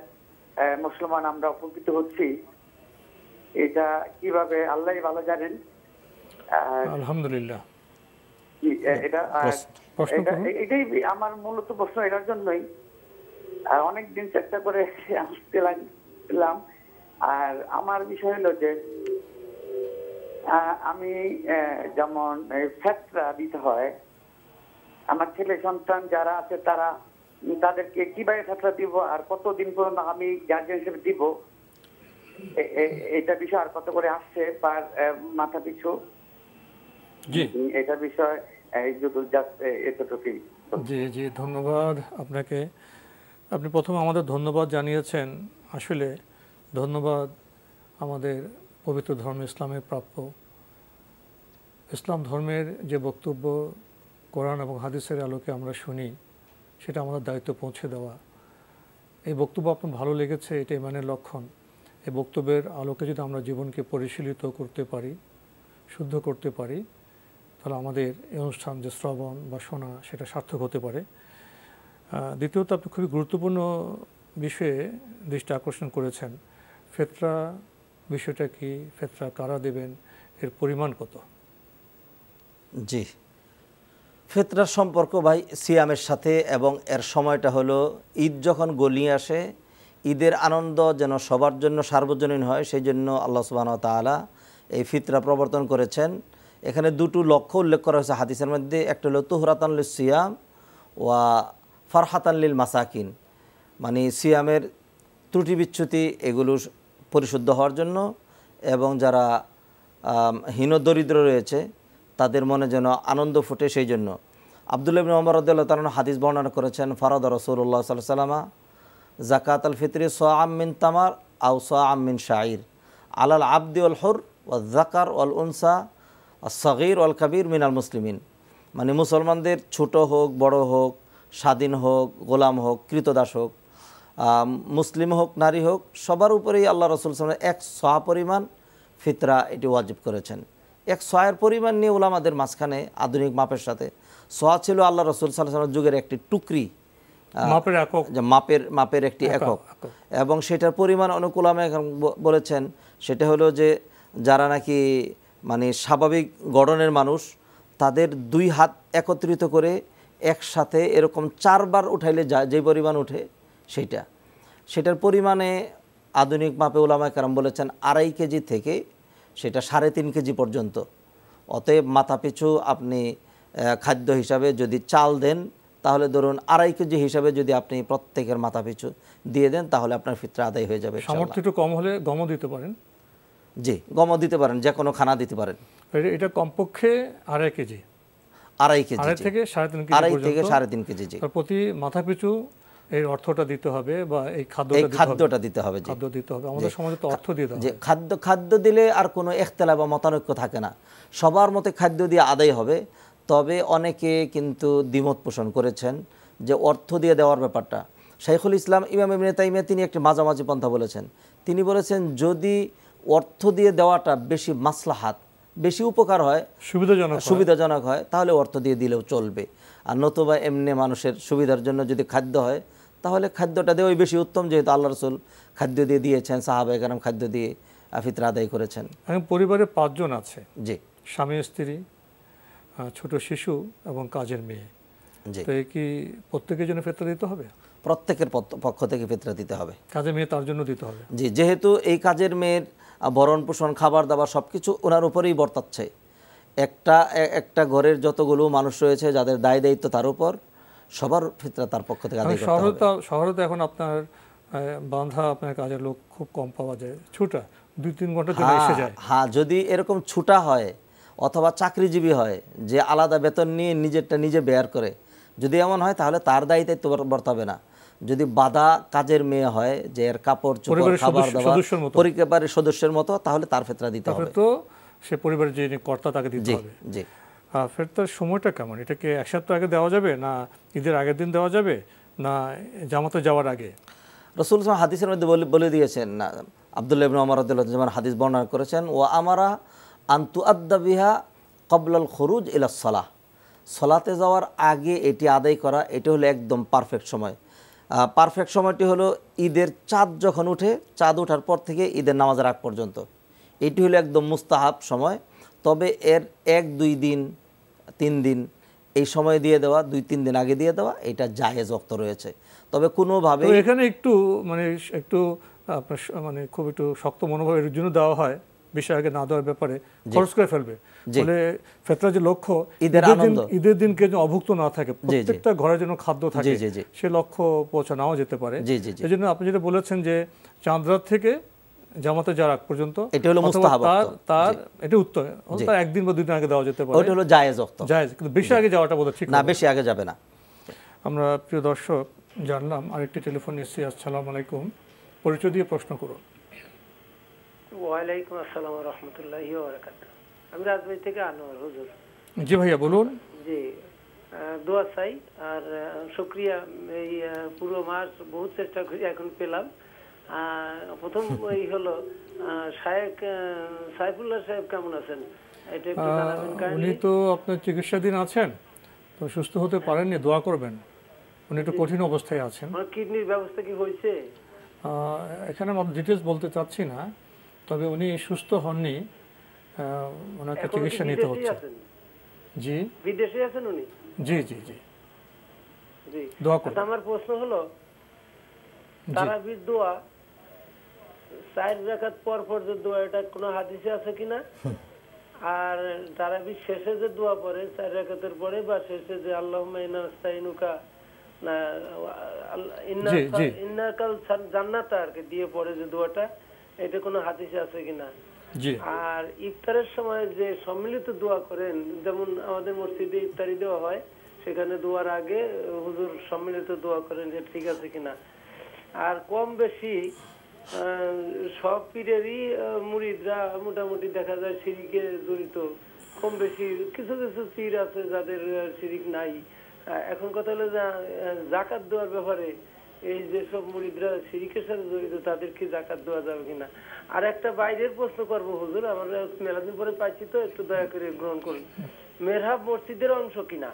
Speaker 13: মুসলমান আমরা উপকৃত হচ্ছি, এটা কিভাবে আল্লাহই ভালো জানেন।
Speaker 2: আলহামদুলিল্লাহ।
Speaker 13: এটা এটাই আমার মূলত প্রশ্ন, এটার জন্যই অনেকদিন চেষ্টা করে আসছিলাম। আর আমার বিষয় হলো যে আমি যেমন ফেতরা দিতে হয়, আমার ছেলে সন্তান যারা আছে তারা তাদেরকে কিভাবে ফেতরা দিব আর কতদিন পর্যন্ত আমি গার্জিয়ান হিসেবে দিব, এটা বিষয় আর কত করে আসছে পার মাথা পিছু, এটা বিষয় এতটুকুই।
Speaker 2: জি জি, ধন্যবাদ আপনাকে। আপনি প্রথমে আমাদের ধন্যবাদ জানিয়েছেন। আসলে ধন্যবাদ আমাদের পবিত্র ধর্ম ইসলামের প্রাপ্য। ইসলাম ধর্মের যে বক্তব্য কোরআন এবং হাদিসের আলোকে আমরা শুনি, সেটা আমাদের দায়িত্ব পৌঁছে দেওয়া। এই বক্তব্য আপনার ভালো লেগেছে, এটা ইমানের লক্ষণ। এই বক্তব্যের আলোকে যদি আমরা জীবনকে পরিশীলিত করতে পারি, শুদ্ধ করতে পারি, তাহলে আমাদের এই অনুষ্ঠান যে শ্রবণ বা শোনা সেটা সার্থক হতে পারে। দ্বিতীয়ত আপনি খুবই গুরুত্বপূর্ণ বিষয়ে দৃষ্টি আকর্ষণ করেছেন। ফেতরা বিষয়টা কি, ফেতরা কারা দেবেন, এর পরিমাণ কত?
Speaker 3: জি, ফেতরার সম্পর্ক ভাই সিয়ামের সাথে, এবং এর সময়টা হলো ঈদ যখন গলিয়ে আসে, ঈদের আনন্দ যেন সবার জন্য সার্বজনীন হয়, সেই জন্য আল্লাহ সুবহানাহু ওয়া তাআলা এই ফিতরা প্রবর্তন করেছেন। এখানে দুটো লক্ষ্য উল্লেখ করা হয়েছে হাদিসের মধ্যে। একটা হলো তুহরাতান লিস সিয়াম ওয়া ফারহাতান লিল মাসাকিন, মানে সিয়ামের ত্রুটি বিচ্যুতি এগুলো পরিশুদ্ধ হওয়ার জন্য, এবং যারা হীন দরিদ্র রয়েছে তাদের মনে যেন আনন্দ ফুটে সেই জন্য। আব্দুল্লাহ ইবনে ওমর রাদিয়াল্লাহু তাআলা হাদিস বর্ণনা করেছেন, ফারাদ রাসূলুল্লাহ সাল্লাল্লাহু আলাইহি ওয়াসাল্লাম যাকাত আল ফিতরি সাআম মিন তামার আও সাআম মিন শাঈর আলাল আবদি ওয়াল হুর ওয়াল যাকার ওয়াল উনসা as-সাগীর ওয়াল কাবীর মিনাল মুসলিমিন, মানে মুসলমানদের ছোট হোক বড় হোক, স্বাধীন হোক গোলাম হোক কৃতদাস হোক, মুসলিম হোক নারী হোক, সবার উপরেই আল্লাহ রাসূল সাল্লাল্লাহু আলাইহি ওয়াসাল্লাম 1 সওয়া পরিমাণ ফিতরা এটি ওয়াজিব করেছেন। 1 সওয়ার পরিমাণ নিয়ে উলামাদের মাঝখানে আধুনিক মাপের সাথে সওয়া ছিল আল্লাহ রাসূল সাল্লাল্লাহু আলাইহি ওয়াসাল্লাম যুগের একটি টুকরি, মাপের একটি একক, এবং সেটার পরিমাণ অনুকূলামে বলেছেন সেটা হলো যে যারা নাকি মানে স্বাভাবিক গড়নের মানুষ, তাদের 2 হাত একত্রিত করে একসাথে এরকম 4 বার উঠাইলে যে পরিমাণ উঠে সেটার পরিমাণে আধুনিক মাপে উলামায়ে কেরাম বলেছেন 2.5 কেজি থেকে সেটা 3.5 কেজি পর্যন্ত। অতএব মাথাপিছু আপনি খাদ্য হিসাবে যদি চাল দেন, তাহলে ধরুন 2.5 কেজি হিসাবে যদি আপনি প্রত্যেকের মাথাপিছু দিয়ে দেন, তাহলে আপনার ফিতরা আদায় হয়ে যাবে।
Speaker 2: সামর্থ্য একটু কম হলে গমও দিতে পারেন।
Speaker 3: জি, গমও দিতে পারেন, যে কোনো খানা দিতে পারেন।
Speaker 2: এটা কমপক্ষে 2.5 কেজি,
Speaker 3: 2.5 কেজি,
Speaker 2: 2.5 থেকে 3.5 কেজি,
Speaker 3: 2.5 থেকে 3.5 কেজি। জি,
Speaker 2: প্রতি মাথাপিছু এই অর্থটা দিতে হবে, বা এই
Speaker 3: খাদ্যটা দিতে হবে।
Speaker 2: খাদ্য দিতে হবে। আমাদের সমাজে তো অর্থ দিতে হবে।
Speaker 3: যে খাদ্য দিলে আর কোনো ইখতিলাফ বা মতানৈক্য থাকে না, সবার মতে খাদ্য দিয়ে আদায় হবে। তবে অনেকে কিন্তু দ্বিমত পোষণ করেছেন যে অর্থ দিয়ে দেওয়ার ব্যাপারটা। শাইখুল ইসলাম ইমাম ইবনে তাইমিয়া তিনি একটি মাঝামাঝি পন্থা বলেছেন। তিনি বলেছেন যদি অর্থ দিয়ে দেওয়াটা বেশি মাসলাহাত, বেশি উপকার হয়, সুবিধাজনক হয়, তাহলে অর্থ দিয়ে দিলেও চলবে। আর নতুবা এমনি মানুষের সুবিধার জন্য যদি খাদ্য হয়, তাহলে খাদ্যটা দেওয়াই বেশি উত্তম, যেহেতু আল্লাহ রাসূল খাদ্য দিয়ে দিয়েছেন, সাহাবায়ে কেরাম খাদ্য দিয়ে ফিতরা আদায় করেছেন।
Speaker 2: পরিবারে 5 জন আছে,
Speaker 3: জি,
Speaker 2: স্বামী স্ত্রী, ছোট শিশু এবং কাজের মেয়ে। তো কি প্রত্যেকের জন্য ফিতরা দিতে হবে?
Speaker 3: প্রত্যেকের পক্ষ থেকে ফিতরা দিতে হবে।
Speaker 2: কাজের মেয়ে তার জন্য দিতে হবে।
Speaker 3: জি, যেহেতু এই কাজের মেয়ের ভরণ পোষণ খাবার দাবার সবকিছু ওনার উপরেই বর্তাচ্ছে। একটা ঘরের যতগুলো মানুষ রয়েছে যাদের দায় দায়িত্ব তার উপর, সবার ফিতরা তার পক্ষ থেকে আদায় করতে হবে।
Speaker 2: শহরে তো এখন আপনার বাঁধা আপনার কাজের লোক খুব কম পাওয়া যায়, ছুটা 2-3 ঘন্টার জন্য এসে যায়।
Speaker 3: হ্যাঁ, যদি এরকম ছুটা হয় অথবা চাকরিজীবী হয় যে আলাদা বেতন নিয়ে নিজেরটা নিজে বেয়ার করে, যদি এমন হয় তাহলে তার দায়িত্ব বর্তাবে না। যদি বাধা কাজের মেয়ে হয় যে এর কাপড় চোপড় খাবার দাবার পরিবারের সদস্যের মতো, তাহলে তার ফিতরা দিতে হবে।
Speaker 2: তো সে পরিবারের যে কর্তা তাকে দিতে হবে।
Speaker 3: জি,
Speaker 2: ফিতরার সময়টা কেমন? এটা কি 1 সপ্তাহ আগে দেওয়া যাবে, না ঈদের আগের দিন দেওয়া যাবে, না জামাতে যাওয়ার আগে?
Speaker 3: রাসূল সাল্লাল্লাহু হাদিসের মধ্যে বলে দিয়েছেন, না আব্দুল্লাহ ইবনে ওমর রাদিয়াল্লাহু আনহু যেমন হাদিস বর্ণনা করেছেন, ওয়া আমারা আন তুআদ্দা বিহা ক্বাবলাল খুরুজ ইলা সালাহ, সালাতে যাওয়ার আগে এটি আদায় করা, এটা হলো একদম পারফেক্ট সময়। পারফেক্ট সময়টি হলো ঈদের চাঁদ যখন উঠে, চাঁদ ওঠার পর থেকে ঈদের নামাজের আগ পর্যন্ত, এটি হলো একদম মুস্তাহাব সময়। তবে এর 1-2 দিন 3 দিন এই সময় দিয়ে দেওয়া, 2-3 দিন আগে দিয়ে দেওয়া, এটা জায়েজ ওয়াক্ত রয়েছে। তবে কোনোভাবে
Speaker 2: এখানে একটু একটু আপনার মানে খুব একটু শক্ত মনোভাবের জন্য দেওয়া হয়, বেশি আগে না দেওয়ার ব্যাপারে খরচ করে ফেলবে বলে ফিতরার যে লক্ষ্য ঈদের দিনকে যেন অভুক্ত না থাকে, প্রত্যেকটা ঘরের জন্য খাদ্য থাকে, সে লক্ষ্য পৌঁছানো যেতে পারে। এই জন্য আপনি যেটা বলেছেন যে চাঁদ রাত থেকে জামাতে যাওয়ার আগ পর্যন্ত
Speaker 3: এটা হলো মুস্তাহাব,
Speaker 2: তার এটা উত্তম, তার 1 দিন বা 2 দিন আগে দেওয়া যেতে পারে,
Speaker 3: ওটা হলো জায়েজ ওয়াক্ত।
Speaker 2: জায়েজ, কিন্তু বেশি আগে যাওয়াটা বোধহয় ঠিক
Speaker 3: না, বেশি আগে যাবে না।
Speaker 2: আমরা প্রিয় দর্শক জানলাম আরেকটি টেলিফোন এসেছে। আসসালামু আলাইকুম, পরিচয় দিয়ে প্রশ্ন করুন।
Speaker 14: ওয়ালাইকুম আসসালাম ওয়া রাহমাতুল্লাহি ওয়া বারাকাতুহু। আমি রাজবাড়ী থেকে আনোয়ার হুজুর।
Speaker 2: জি ভাইয়া বলুন।
Speaker 14: জি, দোয়া চাই আর শুকরিয়া। এই পুরো মাস বহুত চেষ্টা করে এখন পেলাম। প্রথম ওই হলো শায়েখ সাইফুল্লাহ সাহেব কেমন আছেন এটা একটু জানাবেন কাইন্ডলি।
Speaker 2: উনি তো আপনার চিকিৎসাধীন আছেন, তো সুস্থ হতে পারেননি, দোয়া করবেন। উনি একটু কঠিন অবস্থায় আছেন।
Speaker 14: কিডনির ব্যবস্থা কি হয়েছে?
Speaker 2: এখানে আমি ডিটেলস বলতে চাচ্ছি না, তবে উনি সুস্থ হননি, ওনাকে চিকিৎসা নিতে হচ্ছে। জি,
Speaker 14: বিদেশে আছেন উনি?
Speaker 2: জি জি জি
Speaker 14: জি,
Speaker 2: দোয়া করুন।
Speaker 14: আমার প্রশ্ন হলো তারাবির দোয়া 4 রাকাত পর পর যে দোয়া, এটা কোনো হাদিসে আছে কিনা? আর তারাবির শেষে যে দোয়া পড়ে 4 রাকাতের পরে বা শেষে যে আল্লাহুম্মা ইন্না নাস্তাইনুকা না ইন্নাকাল জান্নাত আর কি দিয়ে পড়ে যে দোয়াটা, এটা কোনো হাদিসে আছে কিনা?
Speaker 2: জি।
Speaker 14: আর ইফতারের সময় যে সম্মিলিত দোয়া করেন, যেমন আমাদের মসজিদে ইফতারি দেওয়া হয়, সেখানে দোয়ার আগে হুজুর সম্মিলিত দোয়া করেন, যে ঠিক আছে কিনা? আর কম বেশি সব পীরেরই মুরিদরা মোটামুটি দেখা যায় শিরিকে জড়িত, কম বেশি কিছু কিছু পীর আছে যাদের শিরিক নাই। এখন কথা হলো যাকাত দেওয়ার ব্যাপারে, এই যেসব মুরিদরা শিরিকের সাথে জড়িত তাদের কি যাকাত দেওয়া যাবে কিনা? আর একটা বাইরের প্রশ্ন করবো হুজুর, আমরা মেলাদিন পরে পাইছি তো, একটু দয়া করে গ্রহণ করুন। মেহরাব মসজিদের অংশ কিনা?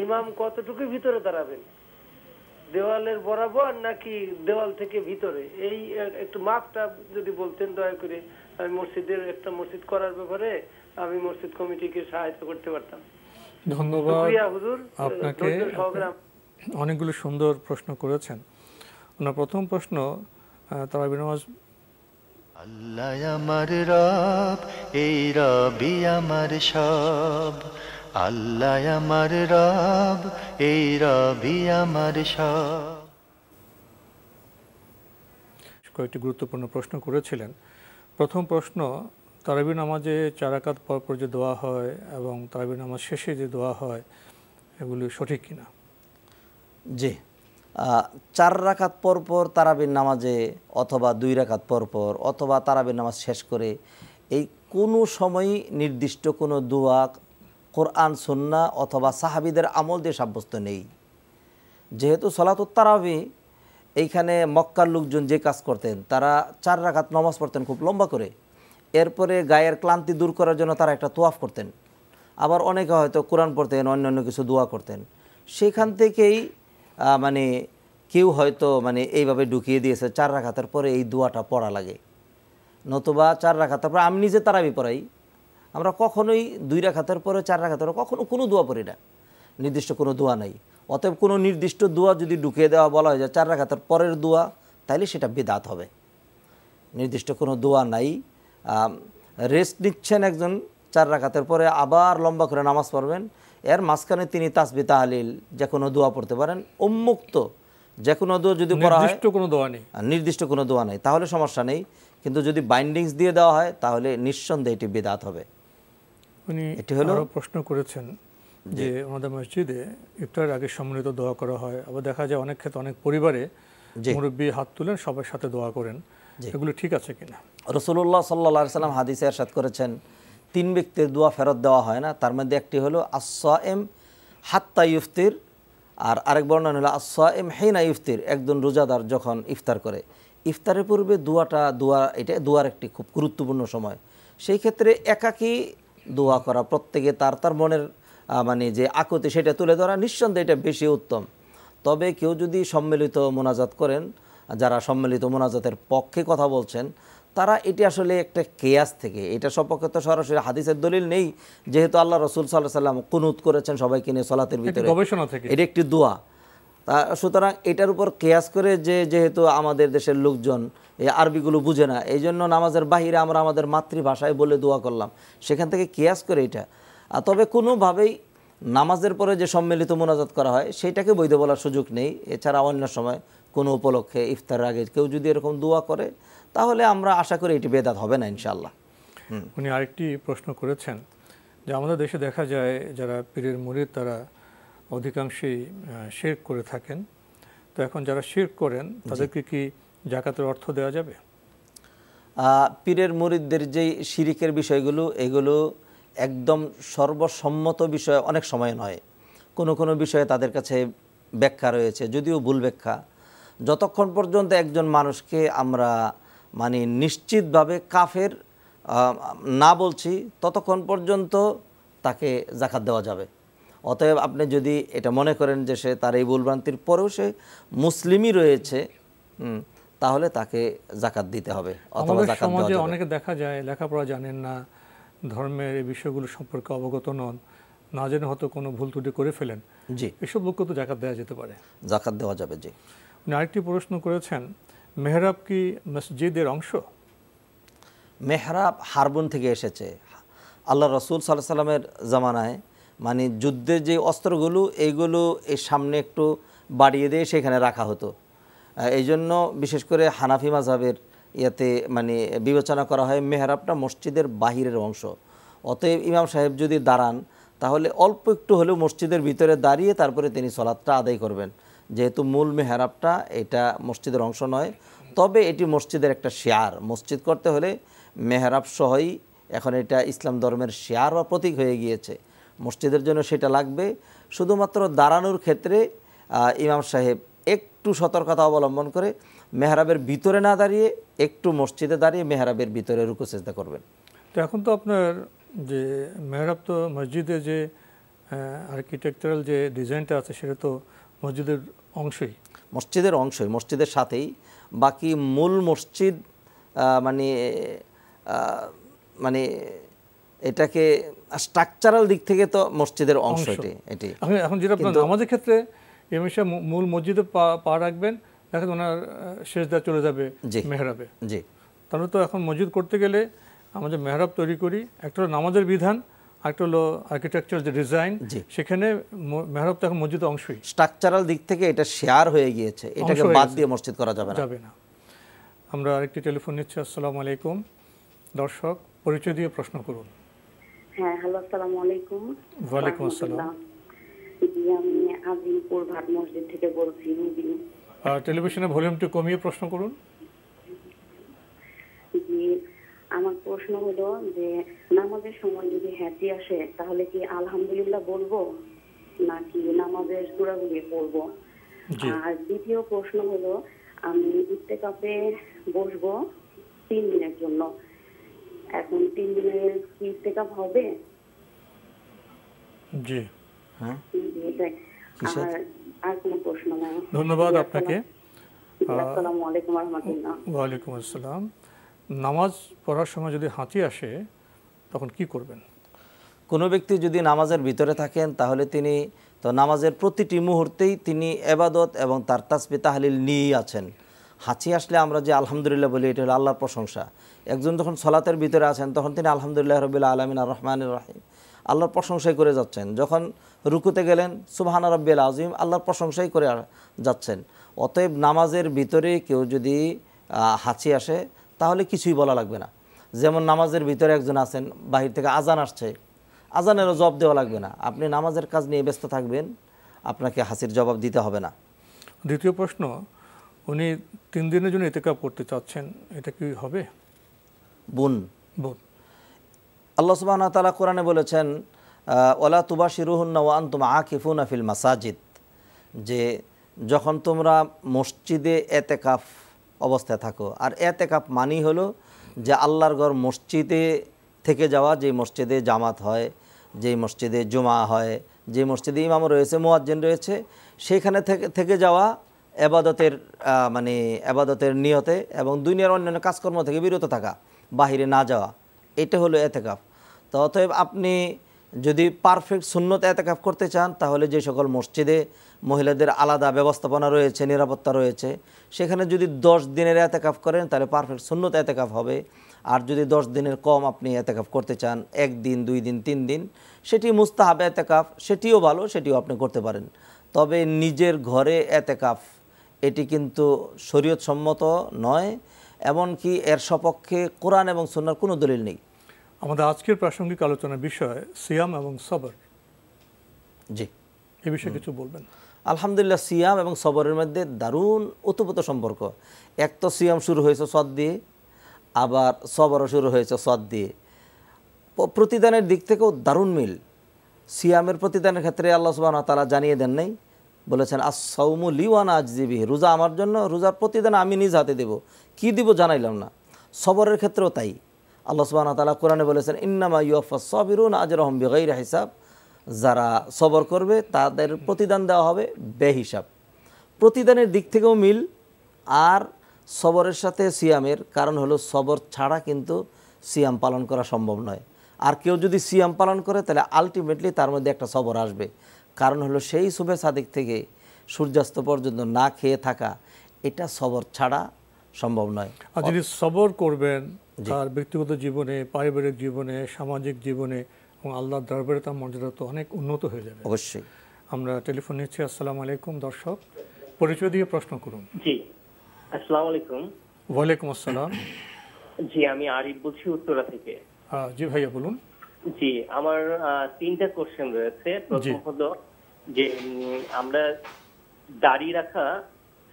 Speaker 14: ইমাম কতটুকু ভিতরে দাঁড়াবেন, দেওয়ালের বরাবর নাকি দেওয়াল থেকে ভিতরে? এই একটু মাপটা যদি বলতেন দয়া করে, আমি মসজিদের একটা মসজিদ করার ব্যাপারে আমি মসজিদ কমিটিকে সহায়তা করতে পারতাম।
Speaker 2: ধন্যবাদ আপনাকে, অনেকগুলো সুন্দর প্রশ্ন করেছেন। ওনার প্রথম প্রশ্ন, তারাবির নামাজ।
Speaker 1: আল্লাহ আমার রব, এই রবি আমার সব। আল্লাহ আমার রব, এই রবি আমার সব।
Speaker 2: কয়েকটি গুরুত্বপূর্ণ প্রশ্ন করেছিলেন। প্রথম প্রশ্ন, তারাবির নামাজে 4 রাকাত পর পর যে দোয়া হয় এবং তারাবির নামাজ শেষে যে দোয়া হয়, এগুলি সঠিক কিনা?
Speaker 3: জি, 4 রাকাত পর পর তারাবির নামাজে, অথবা 2 রাকাত পর পর, অথবা তারাবির নামাজ শেষ করে, এই কোনো সময়ই নির্দিষ্ট কোনো দোয়া কোরআন সুন্নাহ অথবা সাহাবীদের আমল দিয়ে সাব্যস্ত নেই। যেহেতু সলাতুত তারাবি, এইখানে মক্কার লোকজন যে কাজ করতেন, তারা 4 রাকাত নামাজ পড়তেন খুব লম্বা করে, এরপরে গায়ের ক্লান্তি দূর করার জন্য তারা একটা তোয়াফ করতেন, আবার অনেকে হয়তো কোরআন পড়তেন, অন্যান্য কিছু দোয়া করতেন। সেখান থেকেই মানে কেউ হয়তো মানে এইভাবে ঢুকিয়ে দিয়েছে 4 রাকাতের পরে এই দোয়াটা পড়া লাগে, নতুবা 4 রাকাতের পরে। আমি নিজে তারাবি পড়াই, আমরা কখনোই 2 রাকাতের পরে 4 রাকাতের পরে কখনো কোনো দোয়া পড়ি না, নির্দিষ্ট কোনো দোয়া নাই। অতএব কোনো নির্দিষ্ট দোয়া যদি ঢুকিয়ে দেওয়া বলা হয় যে 4 রাকাতের পরের দোয়া, তাইলে সেটা বিদআত হবে। নির্দিষ্ট কোনো দোয়া নাই। রেস্ট নিচ্ছেন একজন 4 রাকাতের পরে, আবার লম্বা করে নামাজ পড়বেন, এর মাঝখানে তিনি তাসবিহ তাহলিল যে কোনো দোয়া পড়তে পারেন, উন্মুক্ত যে কোনো দোয়া যদি পড়া হয়,
Speaker 2: নির্দিষ্ট কোনো দোয়া নেই,
Speaker 3: নির্দিষ্ট কোনো দোয়া নেই, তাহলে সমস্যা নেই। কিন্তু যদি বাইন্ডিংস দিয়ে দেওয়া হয়, তাহলে নিঃসন্দেহে এটি বিদআত হবে।
Speaker 2: উনি আরো প্রশ্ন করেছেন যে আমাদের মসজিদে ইফতারের আগে সম্মিলিত দোয়া করা হয়, আবার দেখা যায় অনেক ক্ষেত্রে অনেক পরিবারে মুরব্বি হাত তুলেন, সবার সাথে দোয়া করেন, এগুলো ঠিক আছে কিনা?
Speaker 3: রাসূলুল্লাহ সাল্লাল্লাহু আলাইহি সাল্লাম হাদিসে ইরশাদ করেছেন, 3 ব্যক্তির দোয়া ফেরত দেওয়া হয় না। তার মধ্যে একটি হলো আস-সাইম হাত্তা ইফতির, আর আরেক বর্ণনা হলো আস-সাইম হিনা ইফতির, একজন রোজাদার যখন ইফতার করে। ইফতারের পূর্বে এটা দোয়ার একটি খুব গুরুত্বপূর্ণ সময়। সেই ক্ষেত্রে একাকী দোয়া করা, প্রত্যেকে তার মনের মানে যে আকুতি সেটা তুলে ধরা, নিঃসন্দেহে এটা বেশি উত্তম। তবে কেউ যদি সম্মিলিত মোনাজাত করেন, যারা সম্মিলিত মোনাজাতের পক্ষে কথা বলছেন, তারা এটি আসলে একটা কেয়াস থেকে, এটা সপক্ষে তো সরাসরি হাদিসের দলিল নেই, যেহেতু আল্লাহ রসুল সাল্লাল্লাহু আলাইহি সাল্লাম কুনুত করেছেন সবাইকে নিয়ে সলাতের ভিতরে,
Speaker 2: গবেষণা থেকে
Speaker 3: এটা একটি দোয়া। সুতরাং এটার উপর কেয়াস করে যেহেতু আমাদের দেশের লোকজন এই আরবিগুলো বুঝে না, এই জন্য নামাজের বাহিরে আমরা আমাদের মাতৃভাষায় বলে দোয়া করলাম, সেখান থেকে কেয়াস করে এটা। তবে কোনোভাবেই নামাজের পরে যে সম্মিলিত মোনাজাত করা হয় সেটাকে বৈধ বলার সুযোগ নেই। এছাড়া অন্য সময় কোনো উপলক্ষে ইফতারের আগে কেউ যদি এরকম দোয়া করে তাহলে আমরা আশা করি এটি বেদাত হবে না ইনশাআল্লাহ।
Speaker 2: উনি আরেকটি প্রশ্ন করেছেন যে আমাদের দেশে দেখা যায় যারা পীরের মুরিদ তারা অধিকাংশই শিরক করে থাকেন, তো এখন যারা শিরক করেন তাদেরকে কি যাকাতের অর্থ দেওয়া যাবে?
Speaker 3: পীরের মুরিদদের যেই শিরিকের বিষয়গুলো, এগুলো একদম সর্বসম্মত বিষয় অনেক সময় নয়, কোনো কোনো বিষয়ে তাদের কাছে ব্যাখ্যা রয়েছে, যদিও ভুল ব্যাখ্যা। যতক্ষণ পর্যন্ত একজন মানুষকে আমরা মানে নিশ্চিতভাবে কাফের না বলছি ততক্ষণ পর্যন্ত তাকে যাকাত দেওয়া যাবে। অতএব আপনি যদি এটা মনে করেন যে সে তার এই ভুলভ্রান্তির পরেও সে মুসলিমই রয়েছে, তাহলে তাকে যাকাত দিতে হবে অথবা যাকাত দেওয়া যাবে।
Speaker 2: অনেকে দেখা যায় লেখাপড়া জানেন না, ধর্মের এই বিষয়গুলো সম্পর্কে অবগত নন, না জেনে হয়তো কোনো ভুল ত্রুটি করে ফেলেন,
Speaker 3: জি
Speaker 2: এসব লোককে তো যাকাত দেওয়া যেতে পারে।
Speaker 3: যাকাত দেওয়া যাবে, জি।
Speaker 2: আরেকটি প্রশ্ন করেছেন, মেহরাব কি মসজিদের অংশ?
Speaker 3: মেহরাব হারবুন থেকে এসেছে। আল্লাহ রসুল সাল্লাল্লাহু আলাইহি সাল্লামের জামানায় মানে যুদ্ধের যে অস্ত্রগুলো এইগুলো এর সামনে একটু বাড়িয়ে দিয়ে সেখানে রাখা হতো। এই জন্য বিশেষ করে হানাফি মাযহাবের ইয়াতে মানে বিবেচনা করা হয় মেহরাবটা মসজিদের বাহিরের অংশ। অতএব ইমাম সাহেব যদি দাঁড়ান তাহলে অল্প একটু হলেও মসজিদের ভিতরে দাঁড়িয়ে তারপরে তিনি সলাতটা আদায় করবেন, যেহেতু মূল মেহরাবটা এটা মসজিদের অংশ নয়। তবে এটি মসজিদের একটা শেয়ার, মসজিদ করতে হলে মেহরাব সহই এখন এটা ইসলাম ধর্মের শেয়ার বা প্রতীক হয়ে গিয়েছে, মসজিদের জন্য সেটা লাগবে। শুধুমাত্র দাঁড়ানোর ক্ষেত্রে ইমাম সাহেব একটু সতর্কতা অবলম্বন করে মেহরাবের ভিতরে না দাঁড়িয়ে একটু মসজিদে দাঁড়িয়ে মেহরাবের ভিতরে রুকু সিজদা করবেন।
Speaker 2: তো এখন তো আপনার যে মেহরাব তো মসজিদে যে আর্কিটেকচারাল যে ডিজাইনটা আছে সেটা তো মসজিদের অংশই,
Speaker 3: মসজিদের অংশই, মসজিদের সাথেই। বাকি মূল মসজিদ মানে মানে এটাকে স্ট্রাকচারাল দিক থেকে তো মসজিদের অংশ এটি।
Speaker 2: এখন যেটা আমাদের ক্ষেত্রে এমএসা মূল মসজিদে পা রাখবেন, দেখেন ওনার সেজদা চলে যাবে মেহরাবে।
Speaker 3: জি,
Speaker 2: তাহলে তো এখন মসজিদ করতে গেলে আমাদের মেহরাব তৈরি করি, একটা হলো নামাজের বিধান, একটা হলো আর্কিটেকচার যে ডিজাইন, সেখানে মেহরাব তো এখন মসজিদের অংশই।
Speaker 3: স্ট্রাকচারাল দিক থেকে এটা শেয়ার হয়ে গিয়েছে, এটাকে বাদ দিয়ে মসজিদ করা যাবে না।
Speaker 2: আমরা আরেকটি টেলিফোন নিচ্ছি। আসসালামু আলাইকুম। দর্শক পরিচয় দিয়ে প্রশ্ন করুন।
Speaker 15: হ্যাঁ, হ্যালো, আসসালামু আলাইকুম।
Speaker 2: ওয়ালাইকুম আসসালাম।
Speaker 15: জি, আমি আজিমপুর ভাট মসজিদ থেকে বলছি।
Speaker 2: টেলিভিশনের ভলিউমটি কমিয়ে প্রশ্ন করুন।
Speaker 15: জি, আমার প্রশ্ন হলো যে নামাজের সময় যদি হ্যাঁচি আসে তাহলে কি আলহামদুলিল্লাহ বলবো নাকি নামাজের সূরাগুলি পড়বো? আর দ্বিতীয় প্রশ্ন হলো আমি ইত্তেকাফে বসবো 3 দিনের জন্য, এখন 3 দিনের কি ইত্তেকাফ হবে?
Speaker 2: জি,
Speaker 3: হ্যাঁ,
Speaker 15: আর কোনো প্রশ্ন নাই।
Speaker 2: ধন্যবাদ আপনাকে।
Speaker 15: আসসালামু আলাইকুম ওয়া রাহমাতুল্লাহ।
Speaker 2: ওয়ালাইকুম আসসালাম। নামাজ পড়ার সময় যদি হাঁচি আসে তখন কি করবেন?
Speaker 3: কোনো ব্যক্তি যদি নামাজের ভিতরে থাকেন তাহলে তিনি তো নামাজের প্রতিটি মুহূর্তেই তিনি ইবাদত এবং তার তাসবিহ তাহলিল নিয়েই আছেন। হাঁচি আসলে আমরা যে আলহামদুলিল্লাহ বলি এটা হলো আল্লাহর প্রশংসা। একজন যখন সলাতের ভিতরে আছেন তখন তিনি আলহামদুলিল্লাহ রাব্বিল আলামিন আর রহমানির রহিম আল্লাহর প্রশংসাই করে যাচ্ছেন। যখন রুকুতে গেলেন সুবহান রাব্বিল আযীম আল্লাহর প্রশংসাই করে যাচ্ছেন। অতএব নামাজের ভিতরে কেউ যদি হাঁচি আসে তাহলে কিছুই বলা লাগবে না। যেমন নামাজের ভিতরে একজন আছেন, বাহির থেকে আজান আসছে, আজানেরও জবাব দেওয়া লাগবে না, আপনি নামাজের কাজ নিয়ে ব্যস্ত থাকবেন, আপনাকে হাসির জবাব দিতে হবে না।
Speaker 2: দ্বিতীয় প্রশ্ন, উনি 3 দিনের জন্য ইতিকাফ করতে চাচ্ছেন, এটা কি হবে?
Speaker 3: বোন আল্লাহ সুবহানাহু ওয়া তাআলা কোরআনে বলেছেন ওয়ালা তুবাশিরুহুন্না ওয়া আনতুম আকিফুনা ফিল মাসাজিদ, যে যখন তোমরা মসজিদে এতেকাফ অবস্থায় থাকো। আর এতেকাফ মানি হলো যে আল্লাহর ঘর মসজিদে থেকে যাওয়া, যে মসজিদে জামাত হয়, যে মসজিদে জুমা হয়, যে মসজিদে ইমাম রয়েছে, মুয়াজ্জিন রয়েছে, সেখানে থেকে যাওয়া এবাদতের নিয়তে এবং দুনিয়ার অন্যান্য কাজকর্ম থেকে বিরত থাকা, বাহিরে না যাওয়া, এটা হলো এতেকাফ। তো অতএব আপনি যদি পারফেক্ট সুন্নত এতেকাফ করতে চান তাহলে যে সকল মসজিদে মহিলাদের আলাদা ব্যবস্থাপনা রয়েছে, নিরাপত্তা রয়েছে, সেখানে যদি 10 দিনের এতেকাফ করেন তাহলে পারফেক্ট সুন্নত এতেকাফ হবে। আর যদি 10 দিনের কম আপনি এতেকাফ করতে চান, 1 দিন 2 দিন 3 দিন, সেটি মুস্তাহাব এতেকাফ, সেটিও ভালো, সেটিও আপনি করতে পারেন। তবে নিজের ঘরে এতেকাফ এটি কিন্তু শরীয়ত সম্মত নয়, এমনকি এর সপক্ষে কোরআন এবং সুন্নাহর কোনো দলিল নেই।
Speaker 2: আমাদের আজকের প্রাসঙ্গিক আলোচনার বিষয় সিয়াম এবং সবর।
Speaker 3: জি,
Speaker 2: এই বিষয়ে কিছু বলবেন?
Speaker 3: আলহামদুলিল্লাহ, সিয়াম এবং সবরের মধ্যে দারুণ ওতপ্রোত সম্পর্ক। এক তো সিয়াম শুরু হয়েছে সদ দিয়ে, আবার সবরও শুরু হয়েছে সদ দিয়ে। প্রতিদানের দিক থেকেও দারুণ মিল। সিয়ামের প্রতিদানের ক্ষেত্রে আল্লাহ সুবহানাহু ওয়া তাআলা জানিয়ে দেন নাই, বলেছেন আস-সাওমু লি ওয়া আনা আজজি বিহি, রোজা আমার জন্য, রোজার প্রতিদান আমি নিজ হাতে দেব, কি দিব জানাইলাম না। সবরের ক্ষেত্রেও তাই। আল্লাহ সুবহানাহু ওয়া তাআলা কোরআনে বলেছেন ইন্নামা ইউওয়াফাস সাবিরুনা আজরাহুম বিগাইরি হিসাব, যারা সবর করবে তাদের প্রতিদান দেওয়া হবে বেহিসাব। প্রতিদানের দিক থেকেও মিল। আর সবরের সাথে সিয়ামের কারণ হলো সবর ছাড়া কিন্তু সিয়াম পালন করা সম্ভব নয়। আর কেউ যদি সিয়াম পালন করে তাহলে আলটিমেটলি তার মধ্যে একটা সবর আসবে। কারণ হলো সেই সুবে সাদিক থেকে সূর্যাস্ত পর্যন্ত না খেয়ে থাকা, এটা সবর ছাড়া সম্ভব নয়।
Speaker 2: আর যিনি সবর করবেন তার ব্যক্তিগত জীবনে, পারিবারিক জীবনে, সামাজিক জীবনে এবং আল্লাহর দরবারে তার মর্যাদা তো অনেক উন্নত হয়ে যাবে।
Speaker 3: অবশ্যই।
Speaker 2: আমরা টেলিফোন নিচ্ছি। আসসালামু আলাইকুম দর্শক, পরিচয় দিয়ে প্রশ্ন করুন।
Speaker 16: জি, আসসালামু আলাইকুম।
Speaker 2: ওয়ালাইকুম আসসালাম।
Speaker 16: জি, আমি আরিফ বলছি উত্তরা থেকে।
Speaker 2: জি ভাইয়া বলুন।
Speaker 16: জি, আমার 3টা কোশ্চেন রয়েছে। প্রথম হলো যে আমরা দাড়ি রাখা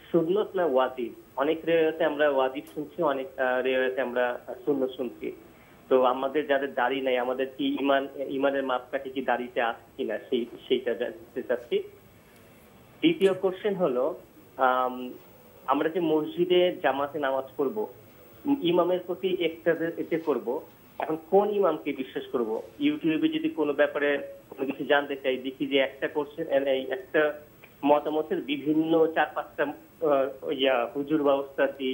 Speaker 16: সুন্নত না ওয়াজিব? অনেক রিওয়ায়াতে আমরা ওয়াজিব শুনছি, অনেক রিওয়ায়াতে আমরা সুন্নত শুনছি। তো আমাদের যাদের দাড়ি নাই, আমাদের কি ইমানের মাপকাঠি কি দাড়িতে আছে কিনা সেইটা জানতে চাচ্ছি। দ্বিতীয় কোশ্চেন হলো আমরা যে মসজিদে জামাতে নামাজ পড়বো, ইমামের প্রতি একটা করব, এখন কোন ইমামকে বিশ্বাস করব? ইউটিউবে যদি কোনো ব্যাপারে কোনো কিছু জানতে চাই, দেখি যে একটা কোশ্চেন, একটা মতামতের বিভিন্ন 4-5টা হুজুর বা উস্তাদি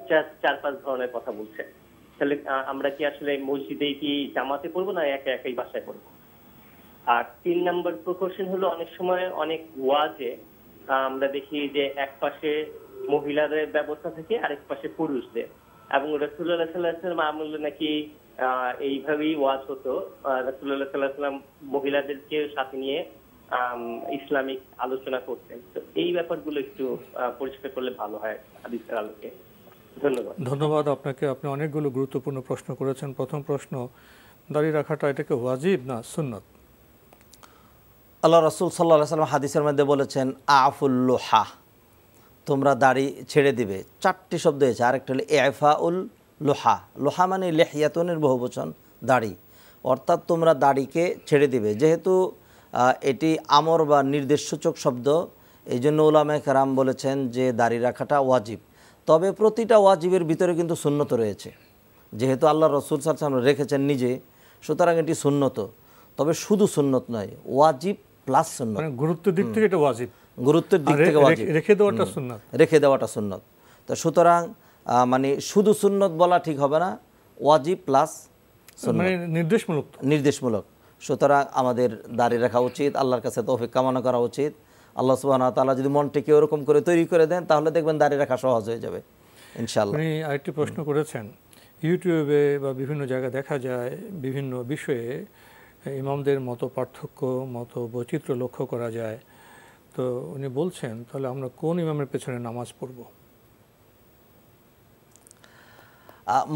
Speaker 16: 4-5 ধরনের কথা বলছে। তাহলে আমরা কি আসলে মসজিদেই কি জামাতে পড়বো না একাই বাসায় পড়বো? আর 3 নম্বর কোশ্চেন হলো অনেক সময় অনেক ওয়াজে আমরা দেখি যে এক পাশে মহিলাদের ব্যবস্থা থেকে আরেক পাশে পুরুষদের, এবং রাসূলুল্লাহ সাল্লাল্লাহু আলাইহি ওয়াসাল্লাম আমলে নাকি এইভাবেই ওয়াজ হতো। রাসূলুল্লাহ সাল্লাল্লাহু আলাইহি ওয়াসাল্লাম মহিলাদেরকে সাথে নিয়ে ইসলামিক আলোচনা করতেন। তো এই ব্যাপারগুলো একটু পরিষ্কার করলে ভালো হয় হাদিসের আলোকে। ধন্যবাদ।
Speaker 2: ধন্যবাদ আপনাকে। আপনি অনেকগুলো গুরুত্বপূর্ণ প্রশ্ন করেছেন। প্রথম প্রশ্ন, দাড়ি রাখাটা এটাকে ওয়াজিব না সুন্নত?
Speaker 3: আল্লাহ রাসূল সাল্লাল্লাহু আলাইহি ওয়াসাল্লাম হাদিসের মধ্যে বলেছেন আফুল লুহা, তোমরা দাড়ি ছেড়ে দিবে। 4টি শব্দ হয়েছে। আরেকটা হলো ইফাউল লোহা। লোহা মানে লেহিয়াতুনের বহুবচন, দাড়ি। অর্থাৎ তোমরা দাড়িকে ছেড়ে দিবে। যেহেতু এটি আমর বা নির্দেশসূচক শব্দ, এই জন্য উলামায়ে কেরাম বলেছেন যে দাড়ি রাখাটা ওয়াজিব। তবে প্রতিটা ওয়াজিবের ভিতরে কিন্তু সুন্নত রয়েছে। যেহেতু আল্লাহ রাসূল সাল্লাল্লাহু আলাইহি ওয়াসাল্লাম রেখেছেন নিজে, সুতরাং এটি সুন্নত। তবে শুধু সুন্নত নয়, ওয়াজিব প্লাস সুন্নত।
Speaker 2: মানে গুরুত্বের দিক থেকে এটা ওয়াজিব,
Speaker 3: গুরুত্বের দিক থেকে ওয়াজিব,
Speaker 2: রেখে দেওয়াটা সুন্নাত,
Speaker 3: রেখে দেওয়াটা সুন্নত। তো সুতরাং মানে শুধু সুন্নত বলা ঠিক হবে না, ওয়াজিব প্লাস সুন্নত,
Speaker 2: মানে নির্দেশমূলক।
Speaker 3: নির্দেশমূলক। সুতরাং আমাদের দাড়ি রাখা উচিত, আল্লাহর কাছে তৌফিক কামনা করা উচিত। আল্লাহ সুবহানাহু ওয়া তাআলা যদি মনটাকে ওরকম করে তৈরি করে দেন তাহলে দেখবেন দাড়ি রাখা সহজ হয়ে যাবে ইনশাআল্লাহ।
Speaker 2: আপনি আরেকটি প্রশ্ন করেছেন, ইউটিউবে বা বিভিন্ন জায়গায় দেখা যায় বিভিন্ন বিষয়ে ইমামদের মতো পার্থক্য, মতো বৈচিত্র্য লক্ষ্য করা যায়। তো উনি বলছেন তাহলে আমরা কোন ইমামের পেছনে নামাজ পড়ব?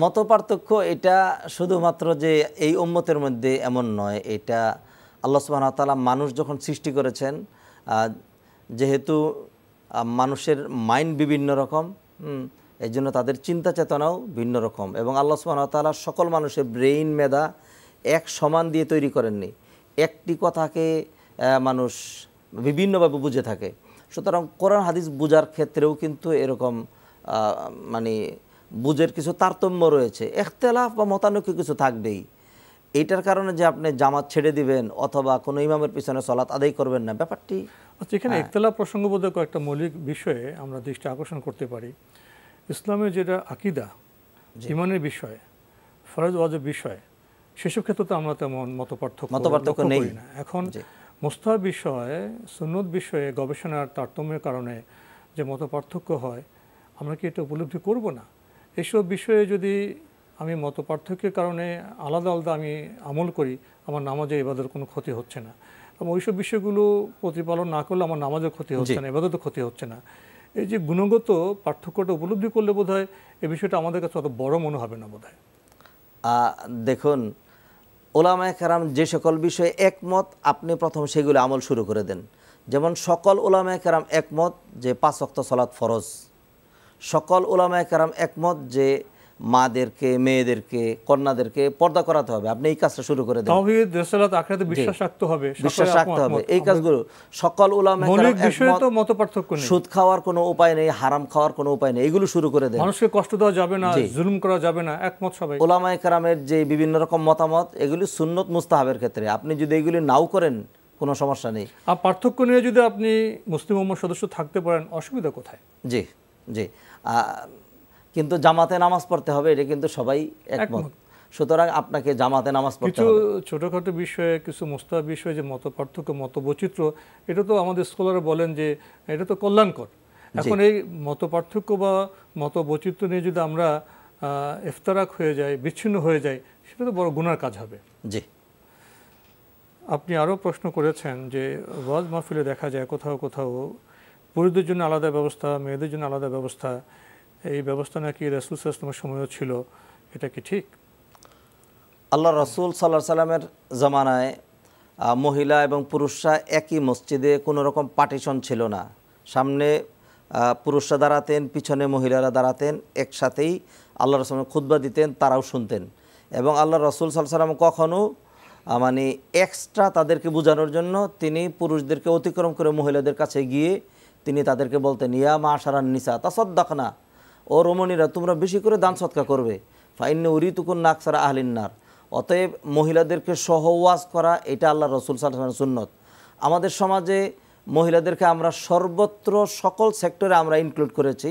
Speaker 3: মত পার্থক্য এটা শুধুমাত্র যে এই উম্মতের মধ্যে এমন নয়, এটা আল্লাহ সুবহানাহু ওয়া তাআলা মানুষ যখন সৃষ্টি করেছেন, যেহেতু মানুষের মাইন্ড বিভিন্ন রকম, এই জন্য তাদের চিন্তা চেতনাও ভিন্ন রকম, এবং আল্লাহ সুবহানাহু ওয়া তাআলা সকল মানুষের ব্রেইন মেধা এক সমান দিয়ে তৈরি করেননি। একটি কথাকে মানুষ বিভিন্নভাবে বুঝে থাকে। সুতরাং কোরআন হাদিস বুঝার ক্ষেত্রেও কিন্তু এরকম মানে বুঝের কিছু তারতম্য রয়েছে, ইখতিলাফ বা মতানৈক্য কিছু থাকবেই। এইটার কারণে যে আপনি জামাত ছেড়ে দিবেন অথবা কোনো ইমামের পিছনে সালাত আদায় করবেন না, ব্যাপারটি
Speaker 2: আচ্ছা। এখানে ইখতিলাফ প্রসঙ্গবোধক কয়েকটা মৌলিক বিষয়ে আমরা দৃষ্টি আকর্ষণ করতে পারি। ইসলামের যেটা আকীদা, ঈমানের বিষয়, ফরজ ওয়াজিব বিষয়, সেসব ক্ষেত্রে তো আমরা তেমন মতপার্থক্য নেই না। এখন মুস্তাহাব বিষয়ে, সুন্নত বিষয়ে গবেষণার তারতম্যের কারণে যে মতপার্থক্য হয়, আমরা কি এটা উপলব্ধি করব না? এসব বিষয়ে যদি আমি মতপার্থক্যের কারণে আলাদা আলাদা আমি আমল করি, আমার নামাজে ইবাদতের কোনো ক্ষতি হচ্ছে না, এবং ওইসব বিষয়গুলো প্রতিপালন না করলে আমার নামাজের ক্ষতি হচ্ছে না, ইবাদতের ক্ষতি হচ্ছে না। এই যে গুণগত পার্থক্যটা উপলব্ধি করলে বোধহয় এই বিষয়টা আমাদের কাছে অত বড় মনে হবে না বোধহয়।
Speaker 3: দেখুন, ওলামায়ে কেরাম যে সকল বিষয়ে একমত, আপনি প্রথম সেগুলো আমল শুরু করে দেন। যেমন সকল ওলামায়ে কেরাম একমত যে 5 ওয়াক্ত সালাত ফরজ। সকল ওলামায়ে কেরাম একমত যে মাদেরকে, মেয়েদেরকে, কন্যাদেরকে পর্দা করাতে হবে। আপনি এই কাজটা শুরু করে দেন।
Speaker 2: তাওহীদ, রিসালাত, আখিরাতে বিশ্বাস রাখতে হবে,
Speaker 3: বিশ্বাস রাখতে হবে, এই কাজগুলো সকল উলামায়ে কেরাম একমত।
Speaker 2: মতপার্থক্য নেই।
Speaker 3: সুদ খাওয়ার কোনো উপায় নেই, হারাম খাওয়ার কোনো উপায় নেই, এগুলো শুরু করে দেন।
Speaker 2: মানুষকে কষ্ট দেওয়া যাবে না, জুলুম করা যাবে না, একমত সবাই।
Speaker 3: উলামায়ে কেরামের যে বিভিন্ন রকম মতামত, এগুলি সুন্নত মুস্তাহাবের ক্ষেত্রে। আপনি যদি এগুলি নাও করেন কোনো সমস্যা নেই।
Speaker 2: আর পার্থক্য নিয়ে যদি আপনি মুসলিম উম্মাহর সদস্য থাকতে পারেন, অসুবিধা কোথায়?
Speaker 3: জি জি। কিন্তু জামাতে নামাজ পড়তে হবে, এটা কিন্তু সবাই একমত। সুতরাং আপনাকে জামাতে নামাজ পড়তে হবে।
Speaker 2: কিছু ছোটখাটো বিষয়ে, কিছু মুস্তাহাব বিষয়ে যে মত পার্থক্য, মত বৈচিত্র্য, এটা তো আমাদের স্কলাররা বলেন যে এটা তো কল্যাণকর। এখন এই মত পার্থক্য বা মত বৈচিত্র্য নিয়ে যদি আমরা ইফতারাক হয়ে যাই, বিচ্ছিন্ন হয়ে যাই, সেটা তো বড় গুনার কাজ হবে।
Speaker 3: জি।
Speaker 2: আপনি আরও প্রশ্ন করেছেন যে ওয়াজ মাহফিলে দেখা যায় কোথাও কোথাও পুরুষদের জন্য আলাদা ব্যবস্থা, মেয়েদের জন্য আলাদা ব্যবস্থা, এই ব্যবস্থা নাকি রাসূল সাল্লাল্লাহু আলাইহি ওয়াসাল্লামের সময়ও ছিল, এটা কি ঠিক?
Speaker 3: আল্লাহ রাসূল সাল্লাল্লাহু আলাইহি সাল্লামের জামানায় মহিলা এবং পুরুষরা একই মসজিদে, কোনো রকম পার্টিশন ছিল না। সামনে পুরুষরা দাঁড়াতেন, পিছনে মহিলারা দাঁড়াতেন, একসাথেই আল্লাহ রাসূলের খুতবা দিতেন, তারাও শুনতেন। এবং আল্লাহ রাসূল সাল্লাল্লাহু আলাইহি সাল্লাম কখনও মানে এক্সট্রা তাদেরকে বোঝানোর জন্য তিনি পুরুষদেরকে অতিক্রম করে মহিলাদের কাছে গিয়ে তিনি তাদেরকে বলতেন, ইয়া মাশারান নিসা তাসাদ্দাকনা, ও রমণীরা তোমরা বেশি করে দান সদকা করবে, ফাইন্নী উরিতুকুন্না আকসারা আহলিন নার। অতএব মহিলাদেরকে সহওয়াজ করা, এটা আল্লাহ রাসূল সাল্লাল্লাহু আলাইহি ওয়াসাল্লামের সুন্নত। আমাদের সমাজে মহিলাদেরকে আমরা সর্বত্র সকল সেক্টরে আমরা ইনক্লুড করেছি।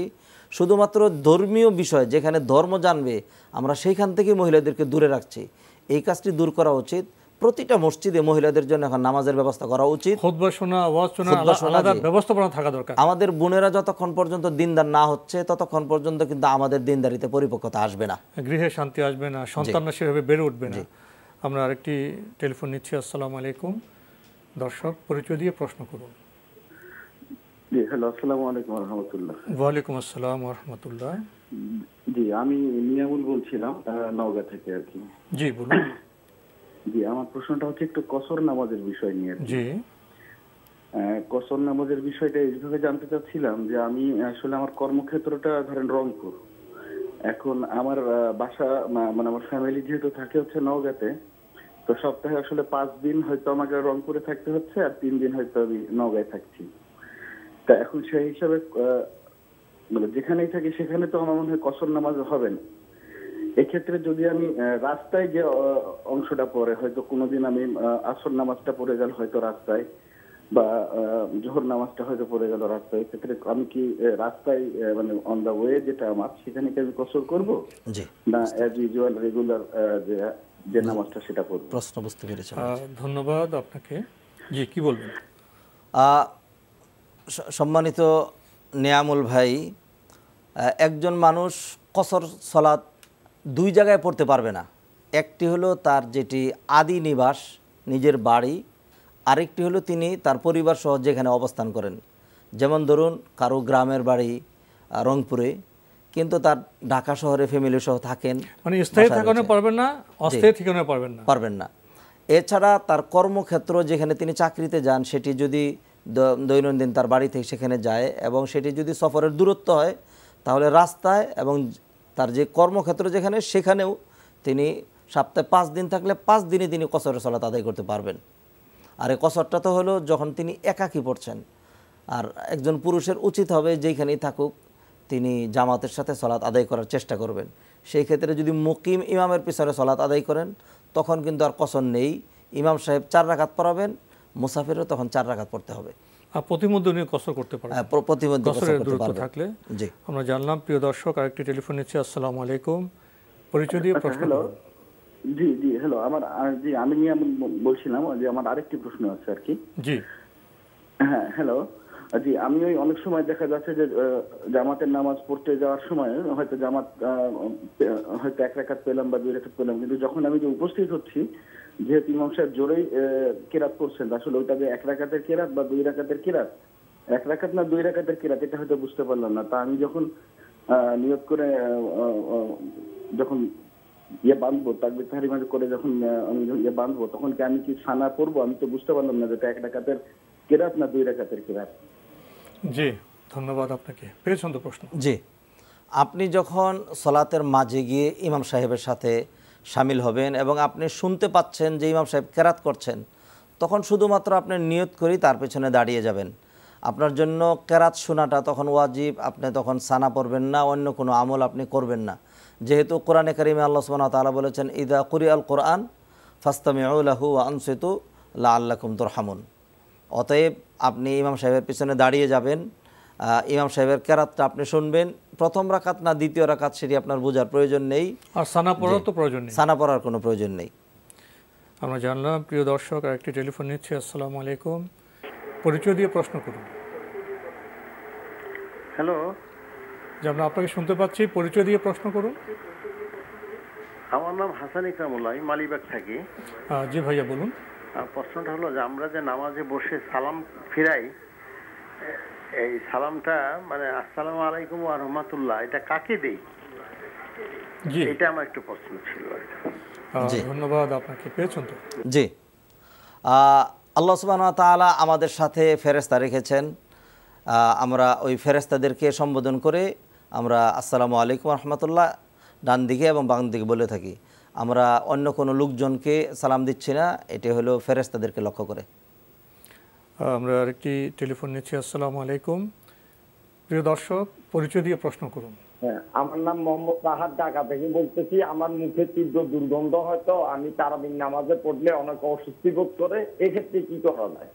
Speaker 3: শুধুমাত্র ধর্মীয় বিষয় যেখানে ধর্ম জানবে আমরা সেইখান থেকে মহিলাদেরকে দূরে রাখছি। এই কাজটি দূর করা উচিত। প্রতিটা মসজিদে মহিলাদের জন্য এখন নামাজের ব্যবস্থা করা উচিত।
Speaker 2: খুতবা শোনা, ওয়াজ শোনা, আলাদা ব্যবস্থাপনা থাকা দরকার।
Speaker 3: আমাদের বোনেরা যতক্ষণ পর্যন্ত দিনদার না হচ্ছে ততক্ষণ পর্যন্ত কিন্তু আমাদের দিনদারিতে পরিপক্কতা আসবে না,
Speaker 2: গৃহে শান্তি আসবে না, সন্তানরা সেভাবে বেড়ে উঠবে না। আমরা আরেকটি টেলিফোন নিচ্ছি। আসসালামু আলাইকুম। দর্শক, পরিচয় দিয়ে প্রশ্ন করুন।
Speaker 17: জি, হ্যালো, আসসালামু আলাইকুম ওয়া রাহমাতুল্লাহ।
Speaker 2: ওয়া আলাইকুম আসসালাম ওয়া রাহমাতুল্লাহ।
Speaker 17: জি, আমি নিয়ামুল বলছিলাম নওগাঁ থেকে আর কি।
Speaker 2: জি, বলুন।
Speaker 17: জি, আমার প্রশ্নটা হচ্ছে একটু কসর নামাজের বিষয় নিয়ে।
Speaker 2: জি।
Speaker 17: কসর নামাজের বিষয়টা এইভাবে জানতে চাচ্ছিলাম যে আমি আসলে আমার কর্মক্ষেত্রটা ধরেন রংপুর। এখন আমার বাসা মানে আমার ফ্যামিলি যেহেতু থাকে হচ্ছে নওগাঁতে, তো সপ্তাহে আসলে 5 দিন হয়তো আমাকে রংপুরে থাকতে হচ্ছে আর 3 দিন হয়তো আমি নওগাঁয় থাকছি। তা এখন সেই হিসাবে মানে যেখানেই থাকি সেখানে তো আমার মনে হয় কসর নামাজ হবে না। এক্ষেত্রে যদি আমি রাস্তায় যে অংশটা পড়ে, হয়তো কোনোদিন আমি আসর নামাজটা পড়ে গেল হয়তো রাস্তায়, বা জোহর নামাজটা হয়তো পড়ে গেল রাস্তায়, এক্ষেত্রে আমি কি রাস্তায় মানে অন দা ওয়ে যেটা আমার সেখানে কি আমি কসর করবো না অ্যাজ ইউজুয়াল রেগুলার যে নামাজটা সেটা পড়বো?
Speaker 3: প্রশ্ন বুঝতে পেরেছি,
Speaker 2: ধন্যবাদ আপনাকে। জি, কি বলবেন?
Speaker 3: সম্মানিত নিয়ামুল ভাই, একজন মানুষ কসর সালাত 2 জায়গায় পড়তে পারবে না। একটি হলো তার যেটি আদি নিবাস, নিজের বাড়ি, আরেকটি হলো তিনি তার পরিবার সহ যেখানে অবস্থান করেন। যেমন ধরুন কারো গ্রামের বাড়ি রংপুরে, কিন্তু তার ঢাকা শহরে ফ্যামিলি সহ থাকেন,
Speaker 2: মানে স্থায়ী ঠিকানা পারবেন না, অস্থায়ী ঠিকানা পারবেন না।
Speaker 3: এছাড়া তার কর্মক্ষেত্র যেখানে তিনি চাকরিতে যান সেটি যদি দৈনন্দিন তার বাড়ি থেকে সেখানে যায় এবং সেটি যদি সফরের দূরত্ব হয়, তাহলে রাস্তায় এবং তার যে কর্মক্ষেত্র যেখানে সেখানেও তিনি সপ্তাহে 5 দিন থাকলে 5 দিনই তিনি কসরের সালাত আদায় করতে পারবেন। আর এই কসরটা তো হলো যখন তিনি একাকী পড়ছেন। আর একজন পুরুষের উচিত হবে যেখানেই থাকুক তিনি জামাতের সাথে সালাত আদায় করার চেষ্টা করবেন। সেই ক্ষেত্রে যদি মুকিম ইমামের পিছনে সালাত আদায় করেন তখন কিন্তু আর কসর নেই, ইমাম সাহেব 4 রাকাত পড়াবেন, মুসাফিরও তখন 4 রাকাত পড়তে হবে।
Speaker 2: আর প্রতিমধ্যে উনি কসর করতে পারবেন,
Speaker 3: প্রতিমধ্যে কসর করতে
Speaker 2: দূরত্ব
Speaker 3: পারবেন।
Speaker 2: থাকলে।
Speaker 3: জি,
Speaker 2: আমরা জানলাম। প্রিয় দর্শক, আরেকটি টেলিফোন নিচ্ছি। আসসালামু আলাইকুম, পরিচয় দিয়ে প্রশ্ন করুন।
Speaker 17: জি জি হ্যালো, আমি বলছিলাম যে আমার আরেকটি প্রশ্ন আছে আর কি।
Speaker 2: জি
Speaker 17: হ্যাঁ হ্যালো, জি আমি ওই অনেক সময় দেখা যাচ্ছে যে জামাতের নামাজ পড়তে যাওয়ার সময় হয়তো জামাত হয়তো 1 রাকাত পেলাম বা 2 রাকাত পেলাম, কিন্তু যখন আমি যে উপস্থিত হচ্ছি, যেহেতু ইমাম সাহেব জোরেই কেরাত করছেন, আসলে ওইটা যে 1 রাকাতের কেরাত বা 2 রাকাতের কেরাত, 1 রাকাত না 2 রাকাতের কেরাত, এটা হয়তো বুঝতে পারলাম না। তা আমি যখন নিয়ত করে যখন বাঁধবো, তাকবীর তাহরিমা করে যখন আমি বাঁধবো, তখন কি আমি কি সানা পড়বো? আমি তো বুঝতে পারলাম না যেটা 1 রাকাতের কেরাত না 2 রাকাতের কেরাত।
Speaker 2: জি ধন্যবাদ আপনাকে। পেয়েছেন তো প্রশ্ন?
Speaker 3: জি, আপনি যখন সলাতের মাঝে গিয়ে ইমাম সাহেবের সাথে শামিল হবেন এবং আপনি শুনতে পাচ্ছেন যে ইমাম সাহেব কেরাত করছেন, তখন শুধুমাত্র আপনি নিয়ত করি তার পেছনে দাঁড়িয়ে যাবেন। আপনার জন্য কেরাত শোনাটা তখন ওয়াজিব, আপনি তখন সানা পড়বেন না, অন্য কোনো আমল আপনি করবেন না। যেহেতু কোরআনে কারিমে আল্লাহ সুবহানাহু ওয়া তাআলা বলেছেন, ইযা কুরিআল কোরআন ফাসতামিউ লাহু ওয়া আনসিতু লাআল্লাকুম তুরহামুন। অতএব আপনি ইমাম সাহেবের পিছনে দাঁড়িয়ে যাবেন, ইমাম সাহেবের কেরাতটা আপনি শুনবেন। প্রথম রাকাত না দ্বিতীয় রাকাত সেটি আপনার বোঝার প্রয়োজন নেই,
Speaker 2: আর সানা পড়ার তো প্রয়োজন নেই,
Speaker 3: সানা পড়ার কোনো প্রয়োজন নেই।
Speaker 2: আমরা জানলাম। প্রিয় দর্শক, আরেকটি টেলিফোন নিচ্ছি। আসসালামু আলাইকুম, পরিচয় দিয়ে প্রশ্ন করুন।
Speaker 18: হ্যালো,
Speaker 2: যে আমরা আপনাকে শুনতে পাচ্ছি, পরিচয় দিয়ে প্রশ্ন করুন।
Speaker 18: আমার নাম হাসান ইকরামুল্লাহ, আমি মালিবাগ থাকি।
Speaker 2: জি ভাইয়া বলুন।
Speaker 18: প্রশ্নটা হলো যে আমরা যে নামাজে বসে সালাম ফিরাই, এই সালামটা মানে আসসালামু আলাইকুম ওয়া রাহমাতুল্লাহ, এটা কাকে দেই?
Speaker 2: জি,
Speaker 18: এটা আমার একটু প্রশ্ন ছিল।
Speaker 2: ধন্যবাদ আপনাকে। পেয়েছেন তো?
Speaker 3: জি, আল্লাহ সুবহানাহু ওয়া তাআলা আমাদের সাথে ফেরেশতা রেখেছেন। আমরা ওই ফেরেশতাদেরকে সম্বোধন করে আমরা আসসালামু আলাইকুম ওয়া রাহমাতুল্লাহ ডান দিকে এবং বাম দিকে বলে থাকি। আমরা অন্য কোনো লোকজনকে সালাম দিচ্ছি না, এটি হলো ফেরেশতাদেরকে লক্ষ্য করে।
Speaker 2: আমরা আরেকটি টেলিফোন নিচ্ছি। আসসালামু আলাইকুম, প্রিয় দর্শক, পরিচয় দিয়ে প্রশ্ন করুন।
Speaker 19: আমার নাম মোহাম্মদ রাহাত, ঢাকা থেকে বলতেছি। আমার মুখে তীব্র দুর্গন্ধ, হয়তো আমি তারাবির নামাজে পড়লে অনেক অস্বস্তি বোধ করে, এক্ষেত্রে কি করা যায়?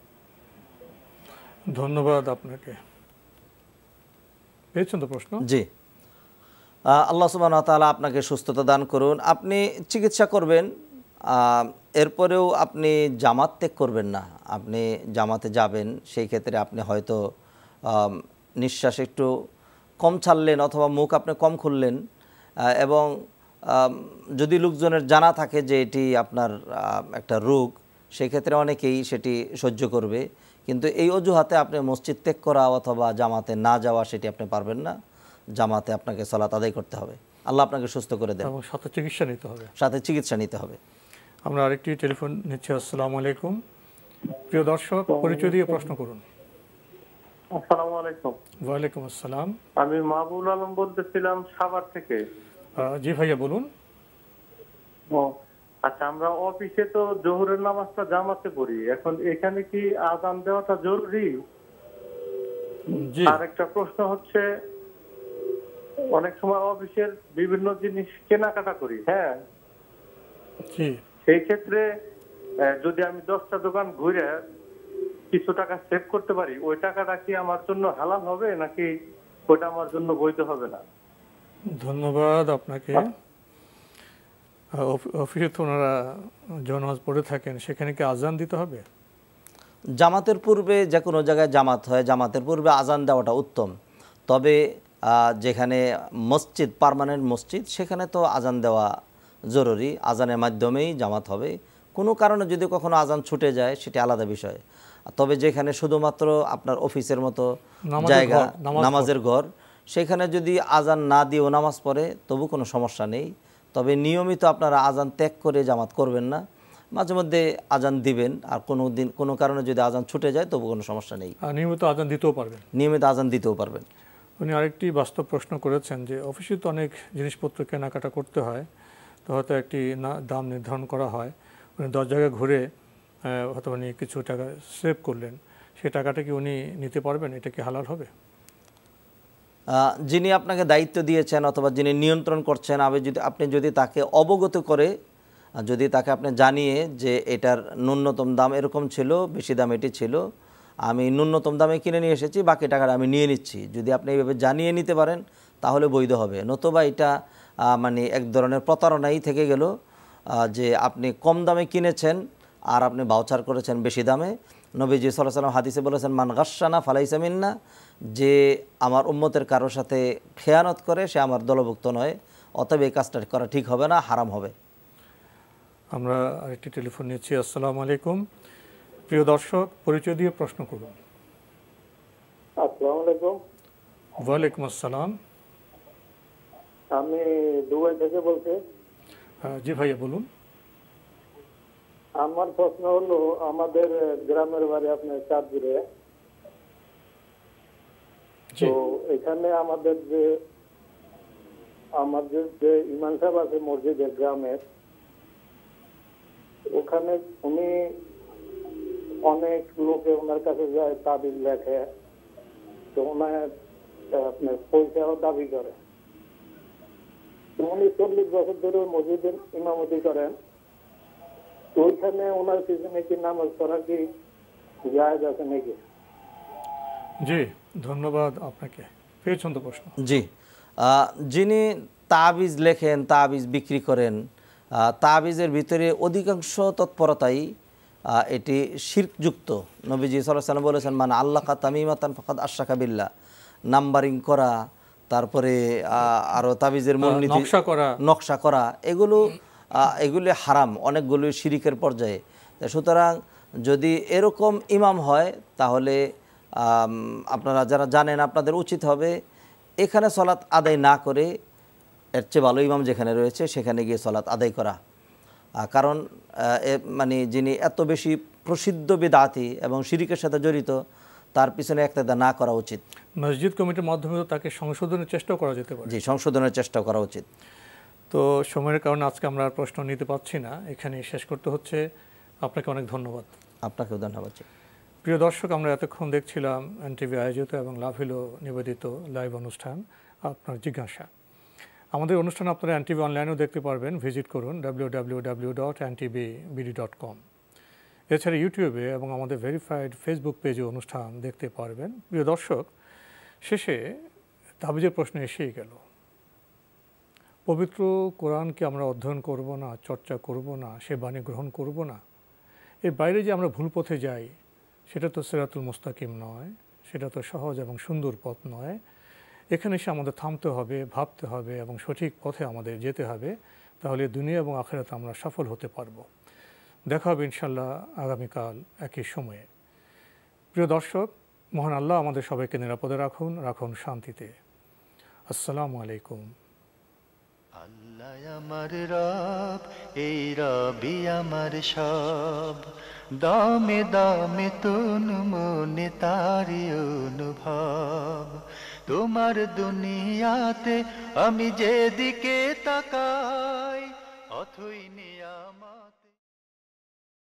Speaker 2: ধন্যবাদ আপনাকে। পেয়েছেন তো প্রশ্ন?
Speaker 3: জি, আল্লাহ সুবহানাহু ওয়া তাআলা আপনাকে সুস্থতা দান করুন। আপনি চিকিৎসা করবেন, এরপরেও আপনি জামাত ত্যাগ করবেন না। আপনি জামাতে যাবেন, সেই ক্ষেত্রে আপনি হয়তো নিঃশ্বাস একটু কম ছাড়লেন অথবা মুখ আপনি কম খুললেন, এবং যদি লোকজনের জানা থাকে যে এটি আপনার একটা রোগ, সেই ক্ষেত্রে অনেকেই সেটি সহ্য করবে। কিন্তু এই অজুহাতে আপনি মসজিদ ত্যাগ করা অথবা জামাতে না যাওয়া সেটি আপনি পারবেন না। জামাতে আপনাকে সালাত আদায় করতে হবে। আল্লাহ আপনাকে সুস্থ করে দেন,
Speaker 2: এবং সাথে চিকিৎসা নিতে হবে।
Speaker 3: সাথে চিকিৎসা নিতে হবে।
Speaker 2: আমরা আরেকটি টেলিফোন নিচ্ছি। আসসালামু আলাইকুম, প্রিয় দর্শক, পরিচয় দিয়ে প্রশ্ন করুন।
Speaker 6: আসসালামু আলাইকুম।
Speaker 2: ওয়ালাইকুম আসসালাম।
Speaker 6: আমি মাহবুব আলম বলতেছিলাম সাভার থেকে।
Speaker 2: জি ভাইয়া বলুন।
Speaker 6: আচ্ছা, আমরা অফিসে তো জোহরের নামাজটা জামাতে পড়ি, এখন এখানে কি আযান দেওয়াটা জরুরি? আর একটা প্রশ্ন হচ্ছে, অনেক সময় অফিসের বিভিন্ন জিনিস কেনাকাটা করি, হ্যাঁ, সেই ক্ষেত্রে যদি আমি 10টা দোকান ঘুরে কিছু টাকা সেভ করতে পারি, ওই টাকাটা কি আমার জন্য হালাল হবে নাকি ওটা আমার জন্য বৈধ হবে না?
Speaker 2: ধন্যবাদ আপনাকে। অফিসে তো ওনারা নামাজ পড়ে থাকেন, সেখানে কি আজান দিতে হবে?
Speaker 3: জামাতের পূর্বে যে কোনো জায়গায় জামাত হয়, জামাতের পূর্বে আজান দেওয়াটা উত্তম। তবে যেখানে মসজিদ, পার্মানেন্ট মসজিদ, সেখানে তো আজান দেওয়া জরুরি, আজানের মাধ্যমেই জামাত হবে। কোনো কারণে যদি কখনো আজান ছুটে যায় সেটি আলাদা বিষয়। তবে যেখানে শুধুমাত্র আপনার অফিসের মতো জায়গা, নামাজের ঘর, সেখানে যদি আজান না দিয়েও নামাজ পড়ে তবু কোনো সমস্যা নেই। তবে নিয়মিত আপনারা আজান ত্যাগ করে জামাত করবেন না, মাঝে মধ্যে আজান দিবেন। আর কোনো দিন কোনো কারণে যদি আজান ছুটে যায় তবু কোনো সমস্যা নেই,
Speaker 2: নিয়মিত আজান দিতেও পারবেন।
Speaker 3: নিয়মিত আজান দিতেও পারবেন।
Speaker 2: উনি আরেকটি বাস্তব প্রশ্ন করেছেন যে অফিসে তো অনেক জিনিসপত্র কেনাকাটা করতে হয়, তো হয়তো একটি দাম নির্ধারণ করা হয়, উনি 10 জায়গায় ঘুরে হয়তো উনি কিছু টাকা সেভ করলেন, সেই টাকাটা কি উনি নিতে পারবেন? এটা কি হালাল হবে?
Speaker 3: যিনি আপনাকে দায়িত্ব দিয়েছেন অথবা যিনি নিয়ন্ত্রণ করছেন, আপনি যদি তাকে অবগত করে যদি তাকে আপনি জানিয়ে যে এটার ন্যূনতম দাম এরকম ছিল, বেশি দাম এটি ছিল, আমি ন্যূনতম দামে কিনে নিয়ে এসেছি, বাকি টাকাটা আমি নিয়ে নিচ্ছি, যদি আপনি এইভাবে জানিয়ে নিতে পারেন তাহলে বৈধ হবে। নতুবা এটা মানে এক ধরনের প্রতারণাই থেকে গেল, যে আপনি কম দামে কিনেছেন আর আপনি ভাউচার করেছেন বেশি দামে। নবীজি সাল্লাল্লাহু আলাইহি ওয়াসাল্লাম হাদিসে বলেছেন, মান গাশশানা ফালাইসা মিন্না, যে আমার উম্মতের কারোর সাথে খেয়ানত করে সে আমার দলভুক্ত নয়, অতএব এই কাজটা করা ঠিক হবে না, হারাম হবে।
Speaker 2: আমরা আরেকটি টেলিফোন নিচ্ছি। আসসালামু আলাইকুম। প্রিয় দর্শক, পরিচয় দিয়ে প্রশ্ন করুন।
Speaker 20: আসসালামু আলাইকুম।
Speaker 2: ওয়ালাইকুম আসসালাম।
Speaker 20: আমি দুবাই থেকে বলছি।
Speaker 2: জি ভাইয়া বলুন।
Speaker 20: আমার প্রশ্ন হলো, আমাদের গ্রামের বাড়ি আপনার চাঁদপুরে, তো এখানে আমাদের যে ইমাম সাহেব আছে মসজিদের গ্রামের, ওখানে উনি অনেক লোকে ওনার কাছে যায়, তাবিজ লেখে, তো ওনার আপনার পয়সাও দাবি করে। উনি 40 বছর ধরে মসজিদের ইমামতি করেন, তো ওইখানে ওনার পিছনে কি নামাজ পড়া কি জায়েজ আছে নাকি?
Speaker 2: জি ধন্যবাদ আপনাকে। পেয়েছেন তো প্রশ্ন?
Speaker 3: জি, যিনি তাবিজ লেখেন, তাবিজ বিক্রি করেন, তাবিজের ভিতরে অধিকাংশ তৎপরতাই এটি শিরকযুক্ত। নবীজি সাল্লাল্লাহু আলাইহি ওয়াসাল্লাম বলেছেন, মান আল্লাকা তামিমাতান ফাকাদ আশরাকা বিল্লাহ, নাম্বারিং করা, তারপরে আরও তাবিজের মূলনীতি নকশা করা, এগুলি হারাম, অনেকগুলি শিরিকের পর্যায়ে। সুতরাং যদি এরকম ইমাম হয় তাহলে আপনারা যারা জানেন আপনাদের উচিত হবে এখানে সলাৎ আদায় না করে এর চেয়ে ভালো ইমাম যেখানে রয়েছে সেখানে গিয়ে সলাৎ আদায় করা। কারণ মানে যিনি এত বেশি প্রসিদ্ধ বিদআতি এবং শিরিকের সাথে জড়িত, তার পিছনে ইক্তেদা না করা উচিত।
Speaker 2: মসজিদ কমিটির মাধ্যমে তাকে সংশোধনের চেষ্টা করা যেতে পারে।
Speaker 3: জি, সংশোধনের চেষ্টা করা উচিত।
Speaker 2: তো সময়ের কারণে আজকে আমরা আর প্রশ্ন নিতে পারছি না, এখানে শেষ করতে হচ্ছে। আপনাকে অনেক ধন্যবাদ।
Speaker 3: আপনাকেও ধন্যবাদ।
Speaker 2: প্রিয় দর্শক, আমরা এতক্ষণ দেখছিলাম এনটিভি আয়োজিত এবং লাভ হলো নিবেদিত লাইভ অনুষ্ঠান আপনার জিজ্ঞাসা। আমাদের অনুষ্ঠান আপনারা এনটিভি অনলাইনেও দেখতে পারবেন, ভিজিট করুন www.ntvbd.com। এছাড়া ইউটিউবে এবং আমাদের ভেরিফাইড ফেসবুক পেজে অনুষ্ঠান দেখতে পারবেন। প্রিয় দর্শক, শেষে তাবিজের প্রশ্ন এসেই গেল। পবিত্র কোরআনকে আমরা অধ্যয়ন করব না, চর্চা করব না, সে বাণী গ্রহণ করব না, এর বাইরে যে আমরা ভুল পথে যাই সেটা তো সিরাতুল মুস্তাকিম নয়, সেটা তো সহজ এবং সুন্দর পথ নয়। এখানে এসে আমাদের থামতে হবে, ভাবতে হবে এবং সঠিক পথে আমাদের যেতে হবে, তাহলে দুনিয়া এবং আখিরাতে আমরা সফল হতে পারব। দেখা হবে ইনশাল্লাহ আগামীকাল একই সময়ে। প্রিয় দর্শক, মহান আল্লাহ আমাদের সবাইকে নিরাপদে রাখুন, রাখুন শান্তিতে। আসসালামু আলাইকুম।
Speaker 1: আল্লাহ আমার রব, এই রবি আমার সব, দামে দামে তন মনে তারি অনুভব। তোমার দুনিয়াতে আমি যেদিকে তাকাই অথই